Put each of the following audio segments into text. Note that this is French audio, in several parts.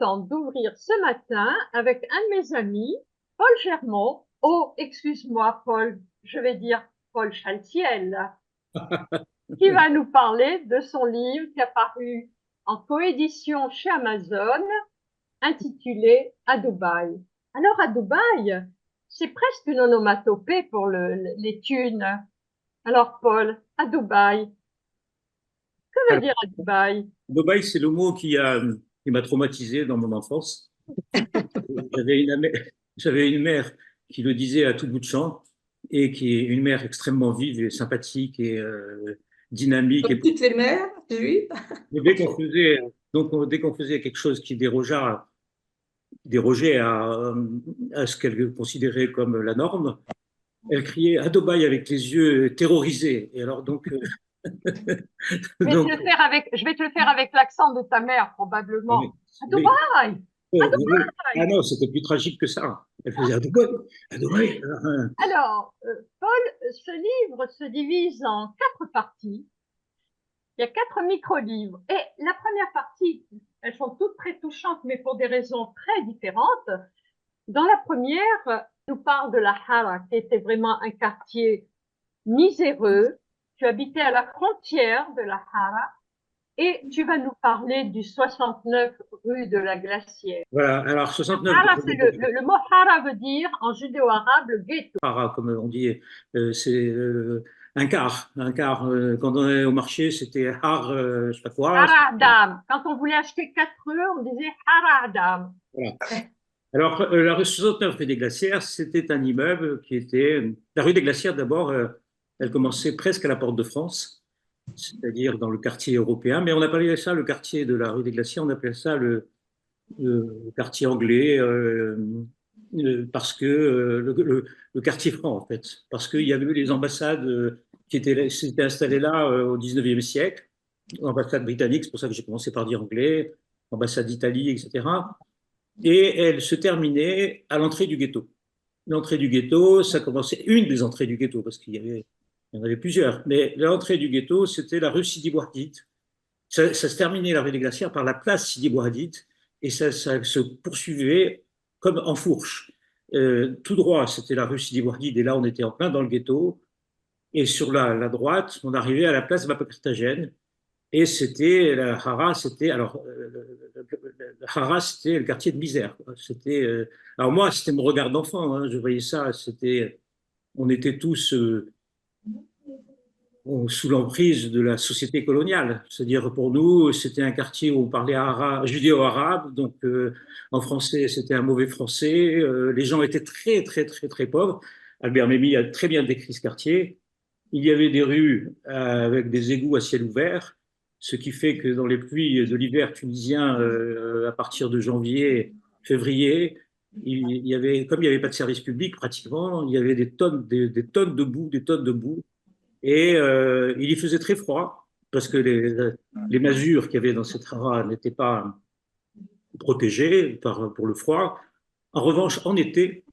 contente d'ouvrir ce matin avec un de mes amis, Paul Germont. Oh, excuse-moi, Paul, je vais dire Paul Chaltiel, qui va nous parler de son livre qui a paru en coédition chez Amazon, intitulé À Dubaï. Alors, à Dubaï, c'est presque une onomatopée pour les thunes. Alors, Paul, à Dubaï, que veut Alors, dire à Dubaï? Dubaï, c'est le mot qui m'a traumatisé dans mon enfance. J'avais une mère qui le disait à tout bout de champ et qui est une mère extrêmement vive et sympathique et dynamique. Comme toutes les mères juives. Et dès qu'on faisait quelque chose qui dérogeait à ce qu'elle considérait comme la norme, elle criait à Dubaï avec les yeux terrorisés. Et alors donc, Je vais te le faire avec l'accent de ta mère, probablement. oui, À oui. Dubaï! À Oui. Ah Dubaï! non, c'était plus tragique que ça. Elle faisait à Dubaï, à Dubaï. Alors, Paul, ce livre se divise en 4 parties. Il y a 4 micro-livres. Et la première partie, elles sont toutes très touchantes, mais pour des raisons très différentes. Dans la première, nous parle de la Hara, qui était vraiment un quartier miséreux. Tu habitais à la frontière de la Hara. Et tu vas nous parler du 69 rue de la Glacière. Voilà, alors 69 Hara, c'est le mot hara veut dire en judéo-arabe le ghetto. Hara, comme on dit, c'est un quart. Un quart, quand on est au marché, c'était har, je sais pas quoi. Hara Adam. Quand on voulait acheter 4 œufs, on disait Hara Adam. Voilà. Alors, la rue 69 rue des Glacières, c'était un immeuble qui était. La rue des Glacières, d'abord, elle commençait presque à la Porte de France, c'est-à-dire dans le quartier européen, mais on appelait ça le quartier de la rue des Glacières, on appelait ça le quartier anglais, parce que le quartier franc, en fait, parce qu'il y avait eu les ambassades s'étaient installées là au 19e siècle, l'ambassade britannique, c'est pour ça que j'ai commencé par dire anglais, ambassade d'Italie, etc. Et elle se terminait à l'entrée du ghetto. L'entrée du ghetto, ça commençait, une des entrées du ghetto, parce il y en avait plusieurs, mais l'entrée du ghetto, c'était la rue Sidi Bouhadid. Ça se terminait la rue des Glacières par la place Sidi Bouhadid et ça se poursuivait comme en fourche. Tout droit, c'était la rue Sidi Bouhadid et là, on était en plein dans le ghetto. Et sur la droite, on arrivait à la place Vapa-Carthagène et c'était la Hara, c'était alors le Hara, c'était le quartier de misère. C'était alors moi, c'était mon regard d'enfant. Hein, je voyais ça. On était tous sous l'emprise de la société coloniale. C'est-à-dire pour nous, c'était un quartier où on parlait judéo-arabe, donc en français, c'était un mauvais français. Les gens étaient très, très, très, très pauvres. Albert Memmi a très bien décrit ce quartier. Il y avait des rues avec des égouts à ciel ouvert, ce qui fait que dans les pluies de l'hiver tunisien, à partir de janvier, février, il y avait, comme il n'y avait pas de service public pratiquement, il y avait des tonnes de boue, des tonnes de boue. Et il y faisait très froid parce que les masures qu'il y avait dans cette hara n'étaient pas protégées pour le froid. En revanche, en été,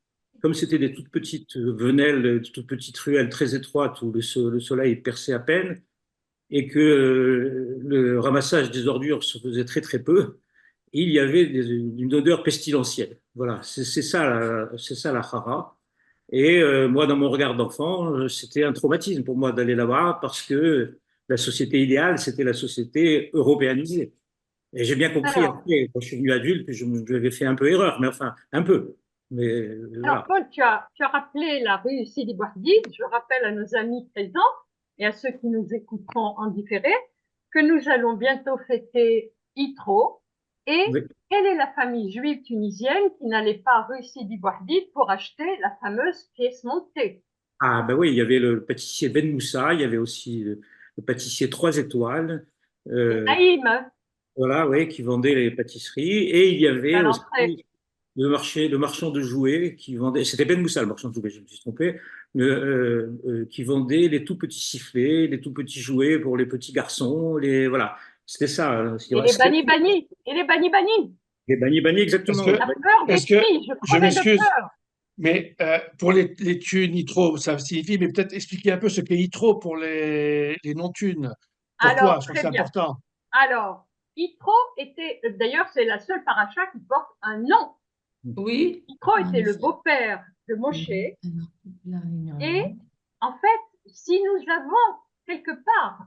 comme c'était des toutes petites venelles, des toutes petites ruelles très étroites où le soleil perçait à peine et que le ramassage des ordures se faisait très très peu, il y avait une odeur pestilentielle. Voilà, c'est ça la hara. Et moi, dans mon regard d'enfant, c'était un traumatisme pour moi d'aller là-bas parce que la société idéale, c'était la société européanisée. Et j'ai bien compris Alors, après, quand je suis devenu adulte, que j'avais fait un peu erreur, mais enfin, un peu. Mais alors, voilà. Paul, tu as rappelé la rue Sidi Bouhadid. Je rappelle à nos amis présents et à ceux qui nous écouteront en différé que nous allons bientôt fêter Yitro. Et Oui. quelle est la famille juive tunisienne qui n'allait pas rue Sidi Bouhadid pour acheter la fameuse pièce montée? Ah, ben oui, il y avait le pâtissier Ben Moussa, il y avait aussi le pâtissier 3 étoiles, Et euh, Naïm, voilà, oui, qui vendait les pâtisseries. Et il y avait à aussi l'entrée. le marchand de jouets qui vendait, c'était Ben Moussa, le marchand de jouets, je me suis trompé, qui vendait les tout petits sifflets, les tout petits jouets pour les petits garçons, voilà. C'était ça. Hein. Et les Bani Bani. Et les Bani Bani. Les bani bani, Est-ce exactement. que, La peur des est-ce que, filles, je je crevais de m'excuse, peur. mais pour les thunes nitro, ça signifie, mais peut-être expliquer un peu ce qu'est nitro pour les non-thunes. Alors, Pourquoi? Je crois que très c'est bien. important. Alors, Yitro était, d'ailleurs, c'est la seule paracha qui porte un nom. Oui. Yitro était le beau-père de Moshe. Et en fait, si nous avons quelque part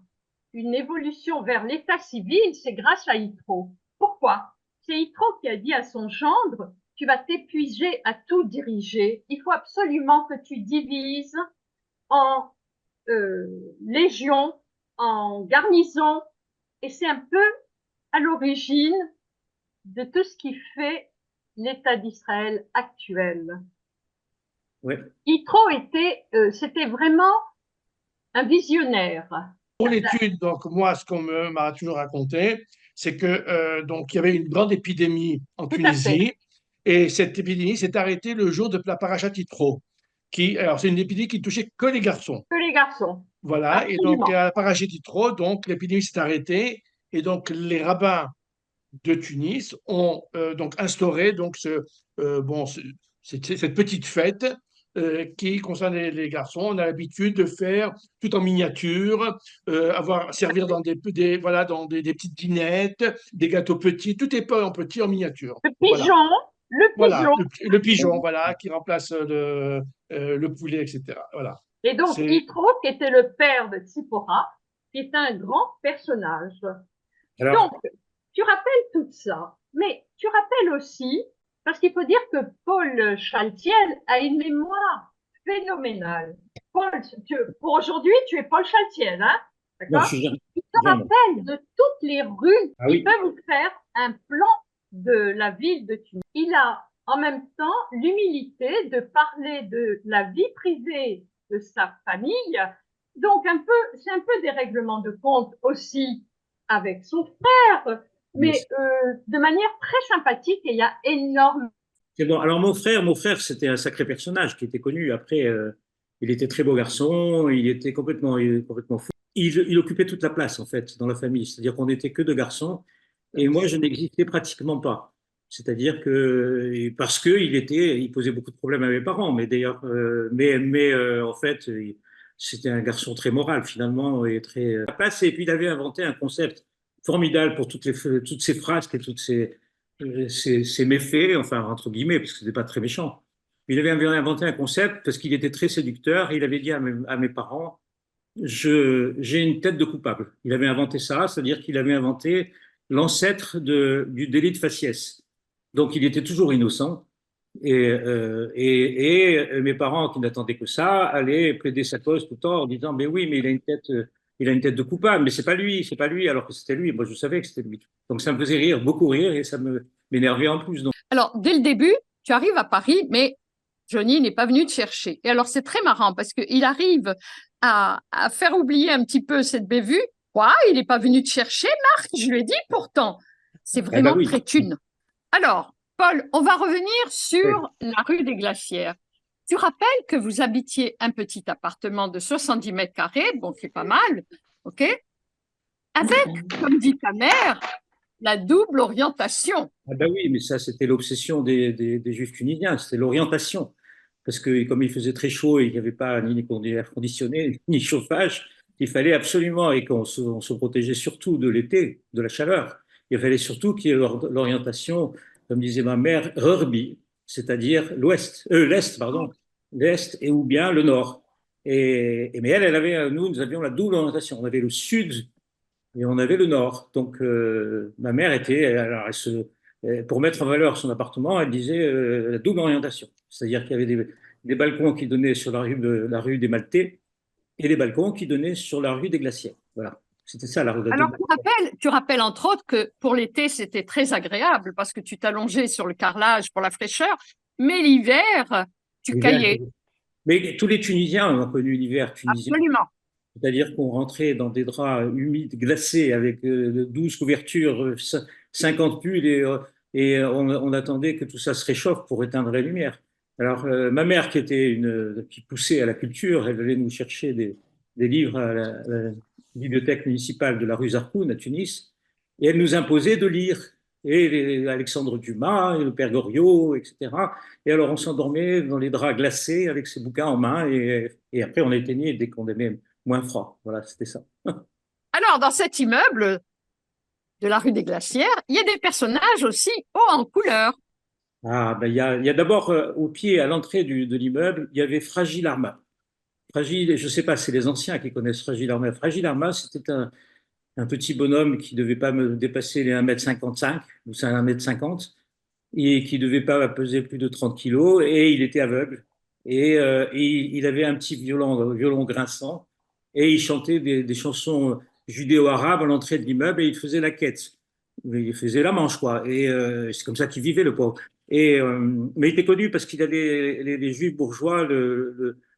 une évolution vers l'état civil, c'est grâce à Yitro. Pourquoi? C'est Yitro qui a dit à son gendre, tu vas t'épuiser à tout diriger. Il faut absolument que tu divises en légions, en garnisons. Et c'est un peu à l'origine de tout ce qui fait l'État d'Israël actuel. Ouais. Yitro c'était vraiment un visionnaire. Pour l'étude, donc moi, ce qu'on m'a toujours raconté, c'est que donc il y avait une grande épidémie en Tout à Tunisie, et cette épidémie s'est arrêtée le jour de la parachat Yitro, alors c'est une épidémie qui touchait que les garçons. Que les garçons. Voilà, et donc Absolument. à la parachat Yitro, donc l'épidémie s'est arrêtée, et donc les rabbins de Tunis ont donc instauré donc cette petite fête qui concerne les garçons. On a l'habitude de faire tout en miniature, servir dans voilà, dans des petites dînettes, des gâteaux petits, tout est pas en petit, en miniature. Le Voilà, pigeon, le voilà, pigeon. le pigeon, voilà, qui remplace le poulet, etc. Voilà. Et donc, C'est Yitro, qui était le père de Tzipora, qui est un grand personnage. Alors, Donc, tu rappelles tout ça, mais tu rappelles aussi, parce qu'il faut dire que Paul Chaltiel a une mémoire phénoménale. Paul, pour aujourd'hui, tu es Paul Chaltiel, hein? non, D'accord? je suis Il te jeune. rappelle de toutes les rues. Ah oui. Il peut vous faire un plan de la ville de Tunis. Il a en même temps l'humilité de parler de la vie privée de sa famille. Donc, c'est un peu des règlements de compte aussi avec son frère, mais de manière très sympathique, et il y a énormément. C'est bon. Alors mon frère, c'était un sacré personnage qui était connu. Après, il était très beau garçon, il était complètement fou. Il occupait toute la place en fait dans la famille. C'est-à-dire qu'on n'était que deux garçons et moi je n'existais pratiquement pas. C'est-à-dire que parce que il posait beaucoup de problèmes à mes parents. Mais d'ailleurs, en fait, c'était un garçon très moral finalement et très la place. Et puis il avait inventé un concept formidable pour toutes ces frasques et ces méfaits, enfin, entre guillemets, parce que c'était pas très méchant. Il avait inventé un concept parce qu'il était très séducteur. Il avait dit à mes parents, j'ai une tête de coupable. Il avait inventé ça, c'est-à-dire qu'il avait inventé l'ancêtre du délit de faciès. Donc, il était toujours innocent. Et mes parents, qui n'attendaient que ça, allaient plaider sa cause tout le temps en disant, mais oui, mais il a une tête de coupable, mais c'est pas lui, alors que c'était lui. Moi, je savais que c'était lui. Donc, ça me faisait rire, beaucoup rire, et ça m'énervait en plus. Donc, Alors, dès le début, tu arrives à Paris, mais Johnny n'est pas venu te chercher. Et alors, c'est très marrant parce qu'il arrive à faire oublier un petit peu cette bévue. Quoi, il n'est pas venu te chercher, Marc? Je lui ai dit pourtant. C'est vraiment oui. très thune. Alors, Paul, on va revenir sur la rue des Glacières. Tu rappelles que vous habitiez un petit appartement de 70 mètres carrés, bon, c'est pas mal, ok? Avec, comme dit ta mère, la double orientation. Ah ben oui, mais ça, c'était l'obsession des Juifs tunisiens, c'était l'orientation. Parce que comme il faisait très chaud et qu'il n'y avait pas ni air conditionné, ni chauffage, il fallait absolument, et on se protégeait surtout de l'été, de la chaleur, il fallait surtout qu'il y ait l'orientation, comme disait ma mère, Rurbi, c'est-à-dire l'Est, pardon, l'Est et ou bien le Nord. Mais nous avions la double orientation. On avait le Sud et on avait le Nord. Donc, ma mère alors pour mettre en valeur son appartement, elle disait la double orientation. C'est-à-dire qu'il y avait des balcons qui donnaient sur la rue des Maltais et des balcons qui donnaient sur la rue des Glaciers. Voilà. C'était ça la rue de la Alors, double. tu rappelles entre autres que pour l'été, c'était très agréable parce que tu t'allongeais sur le carrelage pour la fraîcheur, mais l'hiver, tu caillais. Mais tous les Tunisiens ont connu l'hiver tunisien. Absolument. C'est-à-dire qu'on rentrait dans des draps humides, glacés, avec 12 couvertures, 50 pulls, et on attendait que tout ça se réchauffe pour éteindre la lumière. Alors, ma mère, qui poussait à la culture, elle allait nous chercher des livres à la bibliothèque municipale de la rue Zarkoun à Tunis, et elle nous imposait de lire. Et Alexandre Dumas, et le Père Goriot, etc. Et alors, on s'endormait dans les draps glacés avec ses bouquins en main, et après, on éteignait dès qu'on aimait moins froid. Voilà, c'était ça. Alors, dans cet immeuble, de la rue des Glacières, il y a des personnages aussi hauts en couleur. Ah, ben, il y a d'abord au pied, à l'entrée de l'immeuble, il y avait Fragile Arma. Fragile, je ne sais pas, c'est les anciens qui connaissent Fragile Arma. Fragile Arma, c'était un petit bonhomme qui ne devait pas me dépasser les 1,55 m ou 1,50 m et qui ne devait pas peser plus de 30 kilos et il était aveugle. Et il avait un petit violon grinçant et il chantait des chansons judéo-arabes à l'entrée de l'immeuble et il faisait la quête. Il faisait la manche, quoi. Et c'est comme ça qu'il vivait, le pauvre. Mais il était connu parce qu'il avait les juifs bourgeois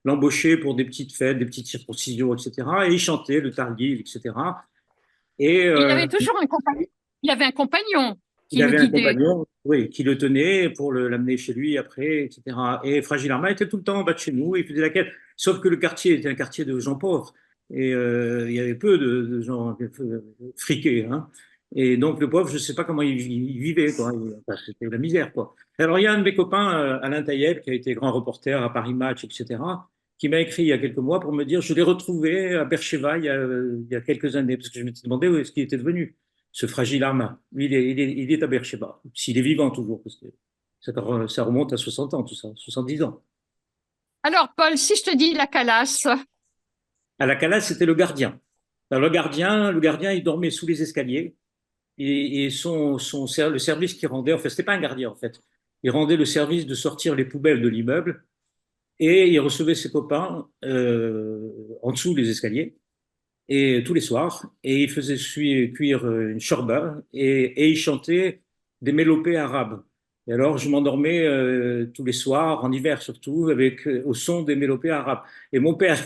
l'embauchaient pour des petites fêtes, des petites circoncisions, etc. Et il chantait le Targil, etc. Et Il avait toujours un compagnon. Il avait un compagnon il qui le avait un guidait. compagnon, oui, qui le tenait pour l'amener chez lui après, etc. Et Fragile Arma était tout le temps en bas de chez nous, il faisait la quête. Sauf que le quartier était un quartier de gens pauvres. Et il y avait peu de gens friqués. Hein. Et donc le pauvre, je ne sais pas comment il vivait, quoi. Enfin, c'était la misère, quoi. Alors il y a un de mes copains, Alain Taïeb, qui a été grand reporter à Paris Match, etc., qui m'a écrit il y a quelques mois pour me dire, je l'ai retrouvé à Beersheba il y a quelques années, parce que je m'étais demandé où est-ce qu'il était devenu ce Fragile Arma. Lui, il est à Beersheba, s'il est vivant toujours, parce que ça remonte à 60 ans, tout ça, 70 ans. Alors, Paul, si je te dis la calasse, À la Calas, c'était le gardien. Alors, le gardien, il dormait sous les escaliers et le service qu'il rendait, en fait, c'était pas un gardien, en fait. Il rendait le service de sortir les poubelles de l'immeuble et il recevait ses copains en dessous des escaliers et tous les soirs, et il faisait cuire une shorba et il chantait des mélopées arabes. Et alors, je m'endormais tous les soirs, en hiver surtout, avec au son des mélopées arabes. Et mon père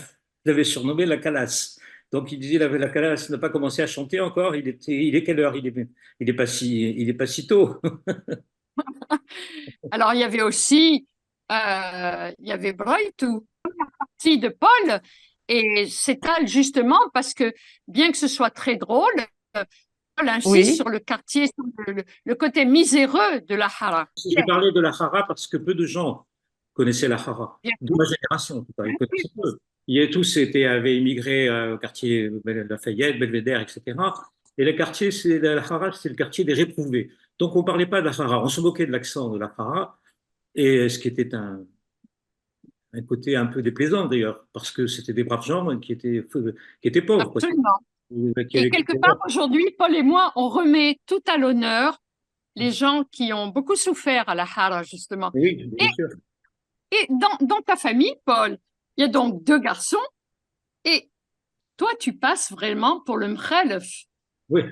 l'avait surnommé la calasse. Donc, il disait la calasse n'a pas commencé à chanter encore. Il est quelle heure? Il est pas si tôt. alors il y avait aussi, il y avait Breuil-tout, partie de Paul, et s'étale justement parce que bien que ce soit très drôle, Paul insiste Oui. sur le quartier, sur le côté miséreux de la Hara. J'ai parlé de la Hara parce que peu de gens connaissaient la Hara, Bien. de ma génération en tout cas, ils connaissaient peu. Avaient immigré au quartier Lafayette, Belvédère, etc. Et le quartier, la Hara, c'est le quartier des réprouvés. Donc on ne parlait pas de la Hara, on se moquait de l'accent de la Hara, et ce qui était un côté un peu déplaisant d'ailleurs, parce que c'était des braves gens qui étaient pauvres, quoi, Absolument. qui Et avaient quelque part, aujourd'hui, Paul et moi, on remet tout à l'honneur les gens qui ont beaucoup souffert à la Hara, justement. oui, Et, bien sûr. et dans ta famille, Paul, il y a donc deux garçons, et toi, tu passes vraiment pour le mkhalef, Oui.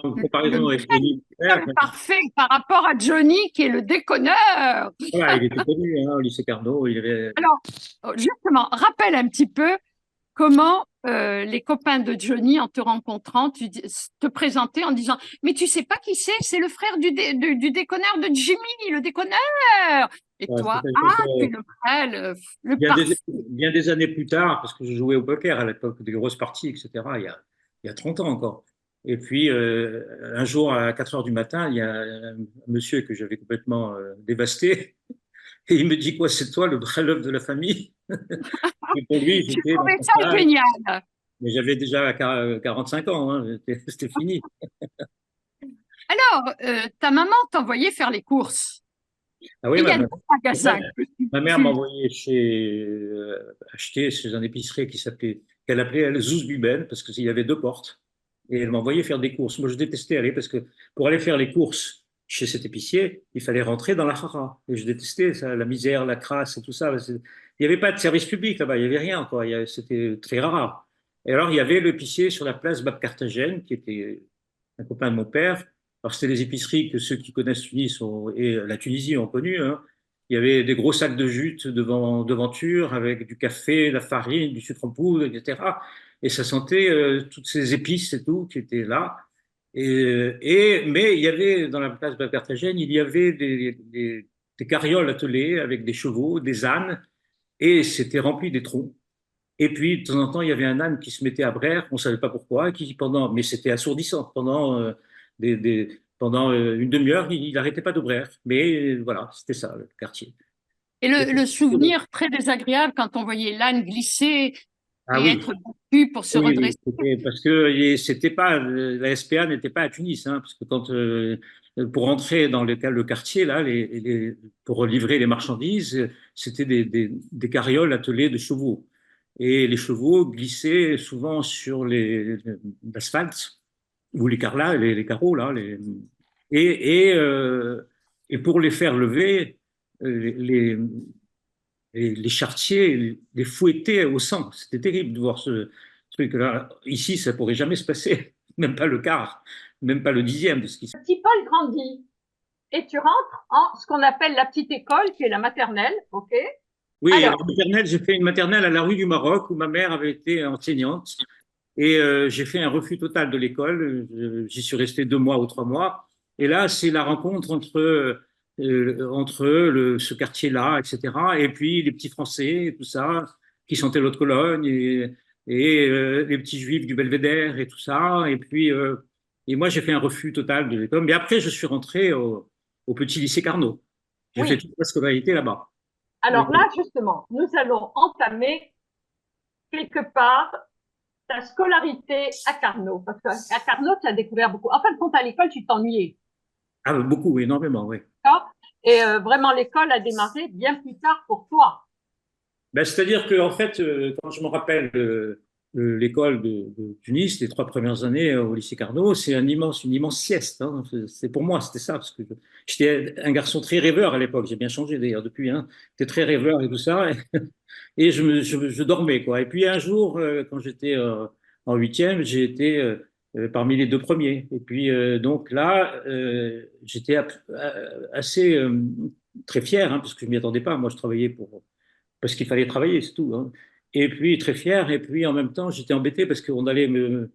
En le comparaison avec Denis, mkhalef parfait par rapport à Johnny, qui est le déconneur. voilà, il était connu hein, au lycée Carnot, il avait. Alors, justement, rappelle un petit peu comment les copains de Johnny, en te rencontrant, te présentaient en disant mais tu sais pas qui c'est le frère du déconneur de Jimmy, le déconneur. Et Ouais, toi, tu le prends, le parfait. bien des années plus tard, parce que je jouais au poker à l'époque, des grosses parties, etc., il y a 30 ans encore. Et puis, un jour, à 4 heures du matin, il y a un monsieur que j'avais complètement dévasté, et il me dit, quoi, c'est toi le brave de la famille? Et pour lui, Je j'étais dans trouvais son ça âge, génial. mais j'avais déjà 45 ans, hein, c'était fini. Alors, ta maman t'envoyait faire les courses. Ah oui, Et il y a deux magasins que ma mère tu- m'envoyait acheter chez un épicier qu'elle appelait elle Zouzbuben, parce qu'il y avait deux portes. Et elle m'envoyait faire des courses. Moi, je détestais aller parce que pour aller faire les courses chez cet épicier, il fallait rentrer dans la hara. Et je détestais ça, la misère, la crasse et tout ça. Il n'y avait pas de service public là-bas, il n'y avait rien, quoi. C'était très rare. Et alors, il y avait l'épicier sur la place Bab Carthagène, qui était un copain de mon père. Alors, c'était les épiceries que ceux qui connaissent Tunis et la Tunisie ont connues. Hein. Il y avait des gros sacs de jute devanture avec du café, de la farine, du sucre en poudre, etc. Et ça sentait toutes ces épices et tout qui étaient là. Mais il y avait, dans la place de la Carthagène, il y avait des carrioles attelées avec des chevaux, des ânes, et c'était rempli des troncs. Et puis, de temps en temps, il y avait un âne qui se mettait à braire, on ne savait pas pourquoi, mais c'était assourdissant. Pendant une demi-heure, il n'arrêtait pas de braire. Mais voilà, c'était ça, le quartier. Et le souvenir très désagréable quand on voyait l'âne glisser Ah et oui, être battu pour se oui, oui, redresser. parce que c'était pas, la SPA n'était pas à Tunis, hein, parce que pour entrer dans le quartier, là, pour livrer les marchandises, c'était des carrioles attelées de chevaux. Et les chevaux glissaient souvent sur l'asphalte, ou les carrelats, les carreaux, là, et, et, euh, et pour les faire lever, les, les charretiers les fouettaient au sang. C'était terrible de voir ce truc-là. Ici, ça pourrait jamais se passer, même pas le quart, même pas le dixième de ce qui se passe. Petit Paul grandit et tu rentres en ce qu'on appelle la petite école, qui est la maternelle, ok? Oui, Alors, alors maternelle, j'ai fait une maternelle à la rue du Maroc où ma mère avait été enseignante et j'ai fait un refus total de l'école. J'y suis resté 2 mois ou 3 mois. Et là, c'est la rencontre entre ce quartier-là, etc. Et puis les petits Français et tout ça qui sentaient l'autre Cologne et les petits Juifs du Belvédère et tout ça. Et moi, j'ai fait un refus total de l'école. Mais après, je suis rentré au petit lycée Carnot. J'ai fait oui. toute ma scolarité là-bas. Alors là, justement, nous allons entamer quelque part ta scolarité à Carnot. Parce qu'à Carnot, tu as découvert beaucoup. En fin de compte, à l'école, tu t'ennuyais. Ah, beaucoup, énormément, oui. Et vraiment, l'école a démarré bien plus tard pour toi. Ben, c'est-à-dire que, en fait, quand je me rappelle l'école de Tunis, les 3 premières années au lycée Carnot, c'est une immense sieste, hein. C'est pour moi, c'était ça, parce que j'étais un garçon très rêveur à l'époque. J'ai bien changé d'ailleurs depuis, hein. J'étais très rêveur et tout ça, et je dormais, quoi. Et puis un jour, quand j'étais en huitième, j'ai été parmi les 2 premiers. Et puis donc là, j'étais assez très fier, hein, parce que je m'y attendais pas. Moi, je travaillais parce qu'il fallait travailler, c'est tout, hein. Et puis très fier, et puis en même temps, j'étais embêté parce qu'on allait me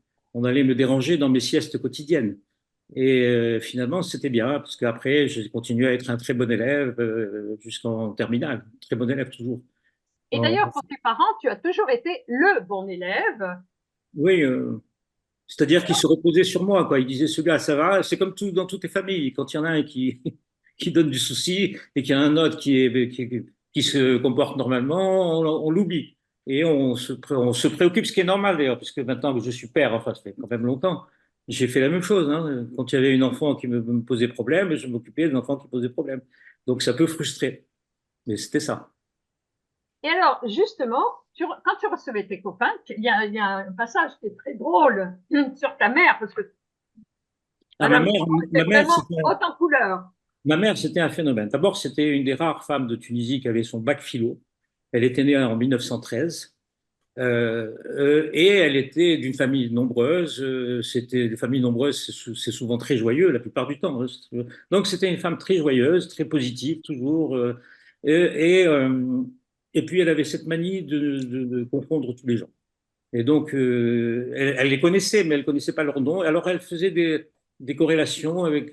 déranger dans mes siestes quotidiennes. Et finalement, c'était bien, parce qu'après, j'ai continué à être un très bon élève jusqu'en terminale. Très bon élève toujours. Et d'ailleurs, pour tes parents, tu as toujours été le bon élève. Oui, c'est-à-dire qu'ils se reposaient sur moi, quoi. Ils disaient, ce gars, ça va. C'est comme tout dans toutes les familles. Quand il y en a un qui, qui donne du souci et qu'il y a un autre qui se comporte normalement, on l'oublie. Et on se préoccupe, ce qui est normal d'ailleurs, puisque maintenant que je suis père, enfin, ça fait quand même longtemps, j'ai fait la même chose, hein. Quand il y avait une enfant qui me posait problème, je m'occupais de l'enfant qui posait problème. Donc ça peut frustrer. Mais c'était ça. Et alors, justement, quand tu recevais tes copains, il y a un passage qui est très drôle sur ta mère, parce que Ah, ma Madame mère, Picot ma était mère, vraiment haute en couleur. Ma mère, c'était un phénomène. D'abord, c'était une des rares femmes de Tunisie qui avait son bac philo. Elle était née en 1913 et elle était d'une famille nombreuse. C'était des familles nombreuses, c'est souvent très joyeux la plupart du temps, hein. Donc, c'était une femme très joyeuse, très positive toujours. Et, et, euh, et puis, elle avait cette manie de confondre tous les gens. Et donc, elle les connaissait, mais elle ne connaissait pas leur nom. Alors, elle faisait des corrélations avec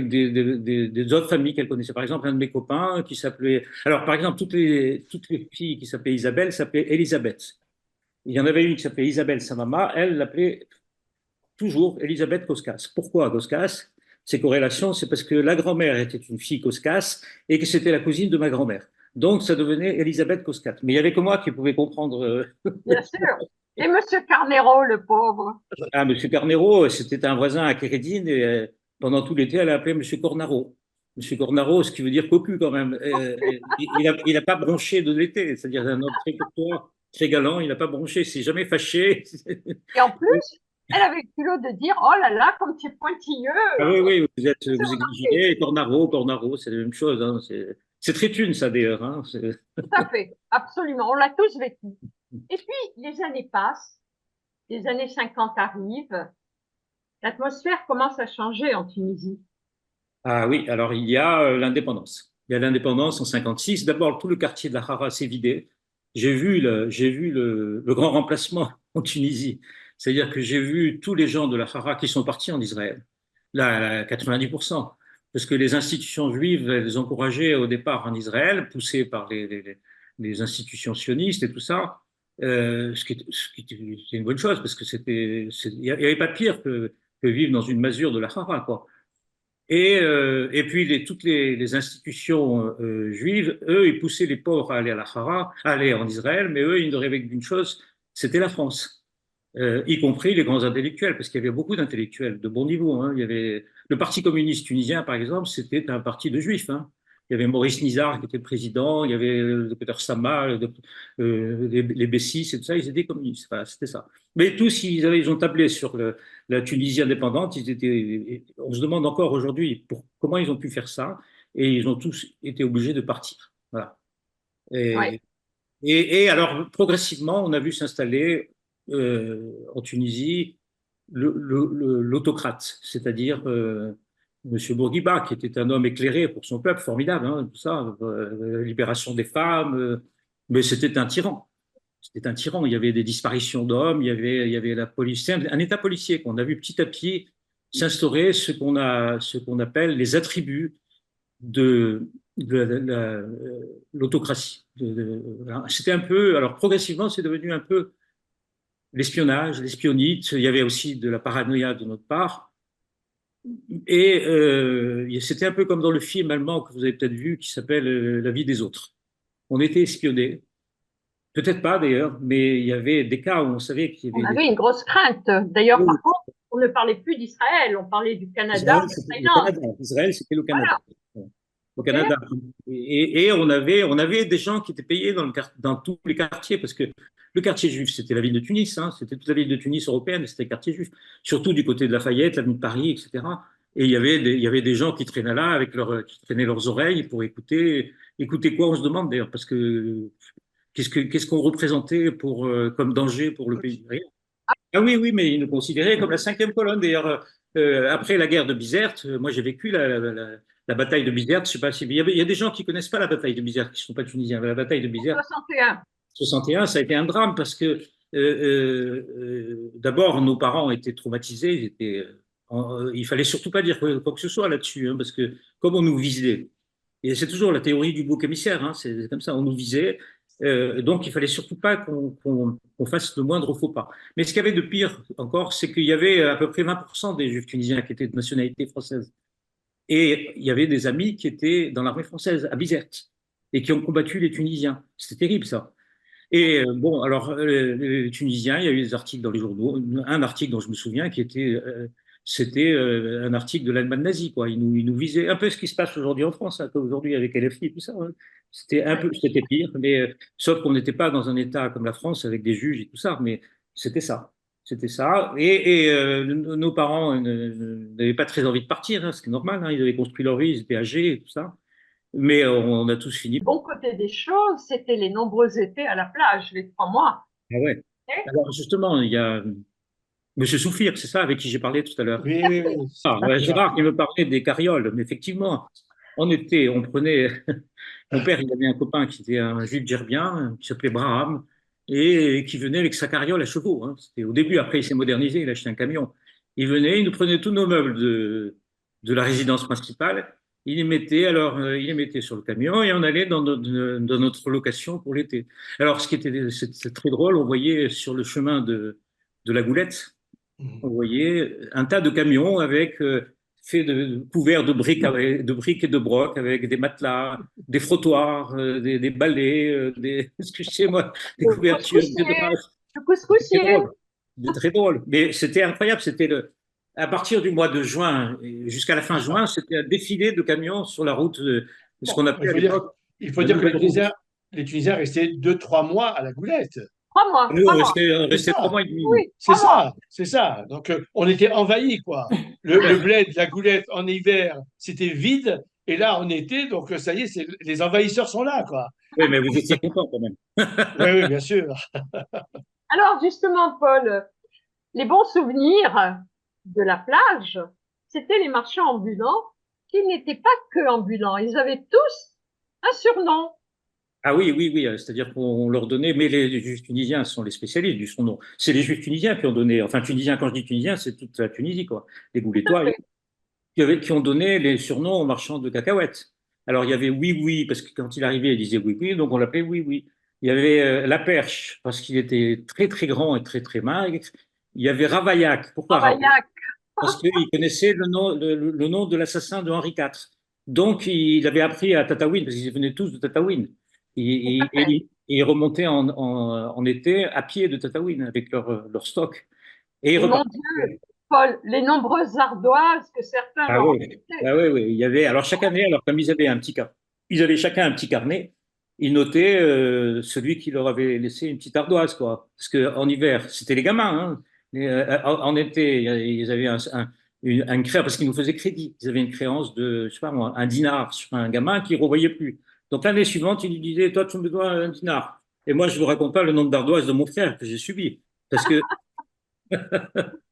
des autres familles qu'elle connaissait. Par exemple, un de mes copains qui s'appelait. Alors, par exemple, toutes les filles qui s'appelaient Isabelle s'appelaient Elisabeth. Il y en avait une qui s'appelait Isabelle, sa maman. Elle l'appelait toujours Elisabeth Koskas. Pourquoi Koskas? Ces corrélations, c'est parce que la grand-mère était une fille Koskas et que c'était la cousine de ma grand-mère. Donc, ça devenait Elisabeth Koskas. Mais il n'y avait que moi qui pouvais comprendre. Bien sûr. Et Monsieur Carnero, le pauvre. Ah, Monsieur Carnero, c'était un voisin à Kérédine et pendant tout l'été, elle a appelé Monsieur Cornaro. Monsieur Cornaro, ce qui veut dire cocu quand même. Il a pas bronché de l'été, c'est-à-dire un homme très courtois, très galant, il n'a pas bronché, il s'est jamais fâché. Et en plus, elle avait le culot de dire, oh là là, comme tu es Ah pointilleux. oui, oui, C'est vous remarqué. exagérez, Cornaro, c'est la même chose, hein. C'est très thune ça d'ailleurs, hein. Tout à fait. Absolument. On l'a tous vécu. Et puis, les années passent. Les années 50 arrivent. L'atmosphère commence à changer en Tunisie. Ah oui, alors il y a l'indépendance. Il y a l'indépendance en 56. D'abord, tout le quartier de la Hara s'est vidé. J'ai vu le grand remplacement en Tunisie. C'est-à-dire que j'ai vu tous les gens de la Hara qui sont partis en Israël. Là, 90%. Parce que les institutions juives, elles encourageaient au départ en Israël, poussées par les institutions sionistes et tout ça. Ce qui était une bonne chose, parce que il n'y avait pas de pire que vivre dans une masure de la Hara, quoi. Et puis toutes les institutions juives, eux, ils poussaient les pauvres à aller à la Hara, à aller en Israël, mais eux, ils ne rêvaient que d'une chose, c'était la France, y compris les grands intellectuels, parce qu'il y avait beaucoup d'intellectuels de bon niveau. Hein. Il y avait le Parti communiste tunisien, par exemple, c'était un parti de juifs. Hein. Il y avait Maurice Nizar qui était le président, il y avait le docteur Sama, les Bessis et tout ça, ils étaient communistes. Enfin, c'était ça. Mais tous, ils ont tablé sur la Tunisie indépendante. On se demande encore aujourd'hui comment ils ont pu faire ça, et ils ont tous été obligés de partir. Voilà. Ouais. Et alors, progressivement, on a vu s'installer en Tunisie l'autocrate, c'est-à-dire M. Bourguiba, qui était un homme éclairé pour son peuple, formidable, hein, tout ça, libération des femmes, mais c'était un tyran. C'était un tyran. Il y avait des disparitions d'hommes, il y avait la police. C'est un État policier qu'on a vu petit à petit s'instaurer ce qu'on appelle les attributs de l'autocratie. C'était un peu, alors progressivement, c'est devenu un peu l'espionnage, l'espionnite. Il y avait aussi de la paranoïa de notre part. Et c'était un peu comme dans le film allemand que vous avez peut-être vu qui s'appelle La vie des autres. On était espionnés. Peut-être pas d'ailleurs, mais il y avait des cas où on savait qu'il y On avait des... avait une grosse crainte. D'ailleurs, par contre, on ne parlait plus d'Israël, on parlait du Canada, Israël, de c'était le Thaïlande. Canada. Israël, c'était le Canada. Voilà. Au OK? Canada. Et on avait des gens qui étaient payés dans tous les quartiers, parce que le quartier juif, c'était la ville de Tunis, hein, c'était toute la ville de Tunis européenne, c'était le quartier juif, surtout du côté de Lafayette, l'avenue de Paris, etc. Et il y avait des gens qui traînaient là, qui traînaient leurs oreilles pour écouter quoi, on se demande d'ailleurs, parce que qu'est-ce qu'on représentait comme danger pour le pays? Rien. Ah oui, oui, mais ils nous considéraient comme la cinquième colonne. D'ailleurs, après la guerre de Bizerte, moi j'ai vécu la bataille de Bizerte. Je sais pas si il y a des gens qui connaissent pas la bataille de Bizerte, qui ne sont pas tunisiens. La bataille de Bizerte, 61. 61, ça a été un drame parce que d'abord nos parents étaient traumatisés. Il fallait surtout pas dire quoi que ce soit là-dessus, hein, parce que comme on nous visait, et c'est toujours la théorie du bouc émissaire, hein, c'est comme ça, on nous visait. Donc, il fallait surtout pas qu'on fasse le moindre faux pas. Mais ce qu'il y avait de pire encore, c'est qu'il y avait à peu près 20% des Juifs tunisiens qui étaient de nationalité française. Et il y avait des amis qui étaient dans l'armée française, à Bizerte, et qui ont combattu les Tunisiens. C'était terrible, ça. Et bon, alors, les Tunisiens, il y a eu des articles dans les journaux. Un article dont je me souviens c'était un article de l'Allemagne nazie, quoi. Ils nous visaient un peu ce qui se passe aujourd'hui en France, un peu aujourd'hui avec LFI et tout ça. Hein. C'était pire, mais sauf qu'on n'était pas dans un État comme la France avec des juges et tout ça, mais c'était ça. C'était ça. Et nos parents n'avaient pas très envie de partir, hein, ce qui est normal. Hein. Ils avaient construit leur vie, ils étaient âgés et tout ça. Mais on a tous fini. Bon côté des choses, c'était les nombreux étés à la plage, les 3 mois. Ah ouais. OK? Alors justement, il y a Monsieur Soufir, c'est ça, avec qui j'ai parlé tout à l'heure. Oui, oui, oui. Ah, Gérard qui me parlait des carrioles, mais effectivement, on prenait. Mon père, il avait un copain qui était un juif gerbien, qui s'appelait Braham, et qui venait avec sa carriole à chevaux. Hein. C'était au début, après il s'est modernisé, il a acheté un camion. Il venait, il nous prenait tous nos meubles de la résidence principale, il les mettait sur le camion et on allait dans notre location pour l'été. Alors, c'est très drôle, on voyait sur le chemin de la Goulette, on voyait un tas de camions avec faits couverts de briques et de brocs, avec des matelas, des frottoirs, des balais, excusez-moi, des Le couvertures, des couscoussier, draps. le C'était couscoussier. drôle, c'était très drôle. Mais c'était incroyable. À partir du mois de juin jusqu'à la fin juin, c'était un défilé de camions sur la route, ce Bon, qu'on il appelait à faut dire, l'époque il faut la dire que nouvelle route. Les Tunisiens restaient 2, 3 mois à la Goulette. 3 mois, Nous, 3 mois. on C'est restait ça. 3 mois et demi. Oui, C'est 3 mois. ça, c'est ça. Donc, on était envahis, quoi. Le bled, la Goulette, en hiver, c'était vide. Et là, en été, donc ça y est, les envahisseurs sont là, quoi. Oui, mais vous étiez content quand même. Oui, oui, bien sûr. Alors justement, Paul, les bons souvenirs de la plage, c'était les marchands ambulants qui n'étaient pas que ambulants. Ils avaient tous un surnom. Ah oui, oui, oui, c'est-à-dire qu'on leur donnait, mais les juifs tunisiens sont les spécialistes du surnom. C'est les juifs tunisiens qui ont donné, enfin tunisiens, quand je dis tunisiens, c'est toute la Tunisie, quoi. Les Tout à Goulettois, fait. qui ont donné les surnoms aux marchands de cacahuètes. Alors il y avait Oui Oui, parce que quand il arrivait, il disait Oui Oui, donc on l'appelait Oui Oui. Il y avait La Perche, parce qu'il était très très grand et très très maigre. Il y avait Ravaillac. Pourquoi Ravaillac? Ravaillac. parce qu'il connaissait le nom de l'assassin de Henri IV. Donc, il avait appris à Tataouine, parce qu'ils venaient tous de Tataouine. Et ils remontaient en été à pied de Tataouine avec leur stock. Et ils Et mon repartaient. Dieu, Paul, les nombreuses ardoises que certains Ah leur oui, apportaient. ah oui, oui. Il y avait, alors chaque année, alors comme ils avaient chacun un petit carnet, ils notaient celui qui leur avait laissé une petite ardoise, quoi. Parce qu'en hiver, c'était les gamins, hein. En été, ils avaient une créance, parce qu'ils nous faisaient crédit. Ils avaient une créance de, je sais pas moi, un dinar sur un gamin qui ne revoyait plus. Donc l'année suivante, ils lui disaient, toi, tu me dois un dinar. Et moi, je ne vous raconte pas le nombre d'ardoises de mon frère que j'ai subi. Parce que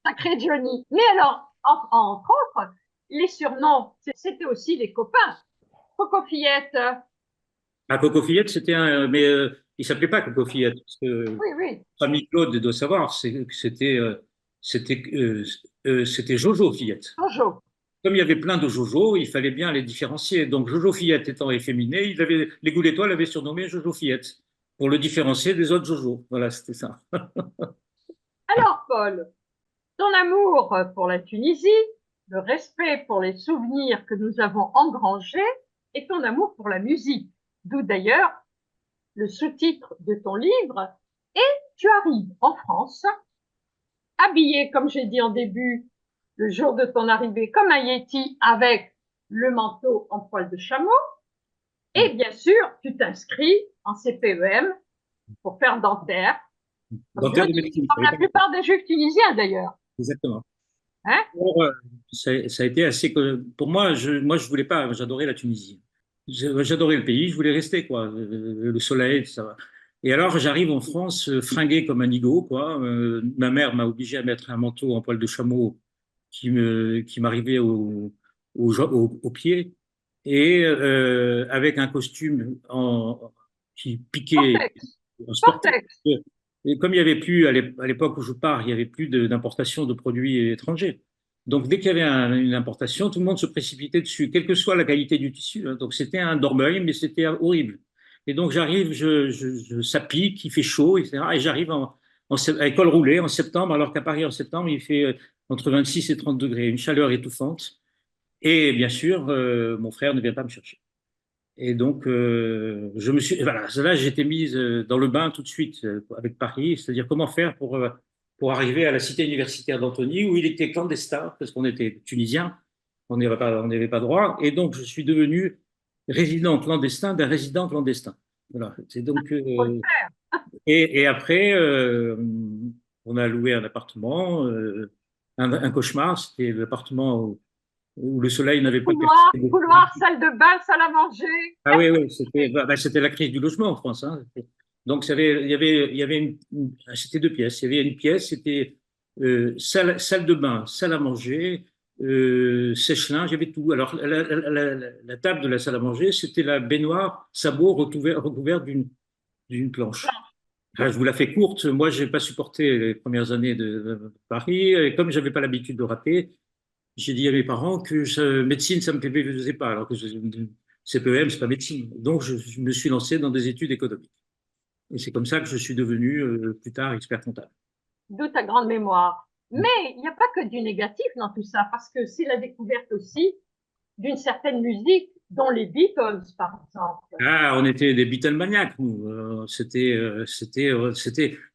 Sacré Johnny. Mais alors, entre autres, les surnoms, c'était aussi les copains. Coco Fillette. à Coco Fillette, c'était un. Mais il s'appelait pas Coco Fillette. Parce que Oui, oui. famille Claude doit savoir, c'était Jojo Fillette. Jojo. Comme il y avait plein de Jojo, il fallait bien les différencier. Donc Jojo Fillette étant efféminé, les Goulettois l'avaient surnommé Jojo Fillette pour le différencier des autres Jojo. Voilà, c'était ça. Alors, Paul, ton amour pour la Tunisie, le respect pour les souvenirs que nous avons engrangés et ton amour pour la musique. D'où d'ailleurs le sous-titre de ton livre. Et tu arrives en France, habillé, comme j'ai dit en début, le jour de ton arrivée, comme un Yéti avec le manteau en poil de chameau. Et bien sûr, tu t'inscris en CPEM pour faire dentaire, Dentaire de médecine. comme la plupart des juifs tunisiens d'ailleurs. Exactement. Hein? Alors, ça a été assez. Pour moi, je voulais pas. J'adorais la Tunisie. J'adorais le pays. Je voulais rester, quoi. Le soleil, ça va. Et alors, j'arrive en France fringué comme un nigo, quoi. Ma mère m'a obligé à mettre un manteau en poil de chameau qui m'arrivait au pied et avec un costume qui piquait Portex. en sportif. Portex. Et comme il n'y avait plus, à l'époque où je pars, il n'y avait plus d'importation de produits étrangers. Donc, dès qu'il y avait une importation, tout le monde se précipitait dessus, quelle que soit la qualité du tissu, hein. Donc, c'était un dormeuil, mais c'était horrible. Et donc, j'arrive, ça pique, il fait chaud, etc. Et j'arrive à col roulé en septembre, alors qu'à Paris, en septembre, il fait entre 26 et 30 degrés, une chaleur étouffante. Et bien sûr, mon frère ne vient pas me chercher. Et donc, voilà, là, j'étais mise dans le bain tout de suite avec Paris, c'est-à-dire comment faire pour arriver à la cité universitaire d'Antony, où il était clandestin, parce qu'on était tunisien, on n'avait pas droit, et donc je suis devenu résident clandestin d'un résident clandestin. Voilà. C'est donc, et après, on a loué un appartement, un cauchemar, c'était l'appartement où le soleil n'avait pas Couloir, percé. couloir, salle de bain, salle à manger. Ah oui, oui, c'était la crise du logement en France, hein. Donc, c'était deux pièces. Il y avait une pièce, c'était salle de bain, salle à manger, sèche-linge, il y avait tout. Alors, la table de la salle à manger, c'était la baignoire, sabot recouvert d'une planche. Ah, je vous la fais courte. Moi, je n'ai pas supporté les premières années de Paris. Et comme je n'avais pas l'habitude de rater, j'ai dit à mes parents que médecine, ça ne me plaisait pas, alors que CPEM, c'est pas médecine. Donc, je me suis lancé dans des études économiques. Et c'est comme ça que je suis devenu plus tard expert comptable. D'où ta grande mémoire. Mais il n'y a pas que du négatif dans tout ça, parce que c'est la découverte aussi d'une certaine musique, dont les Beatles, par exemple. Ah, on était des Beatlemaniacs, nous. Il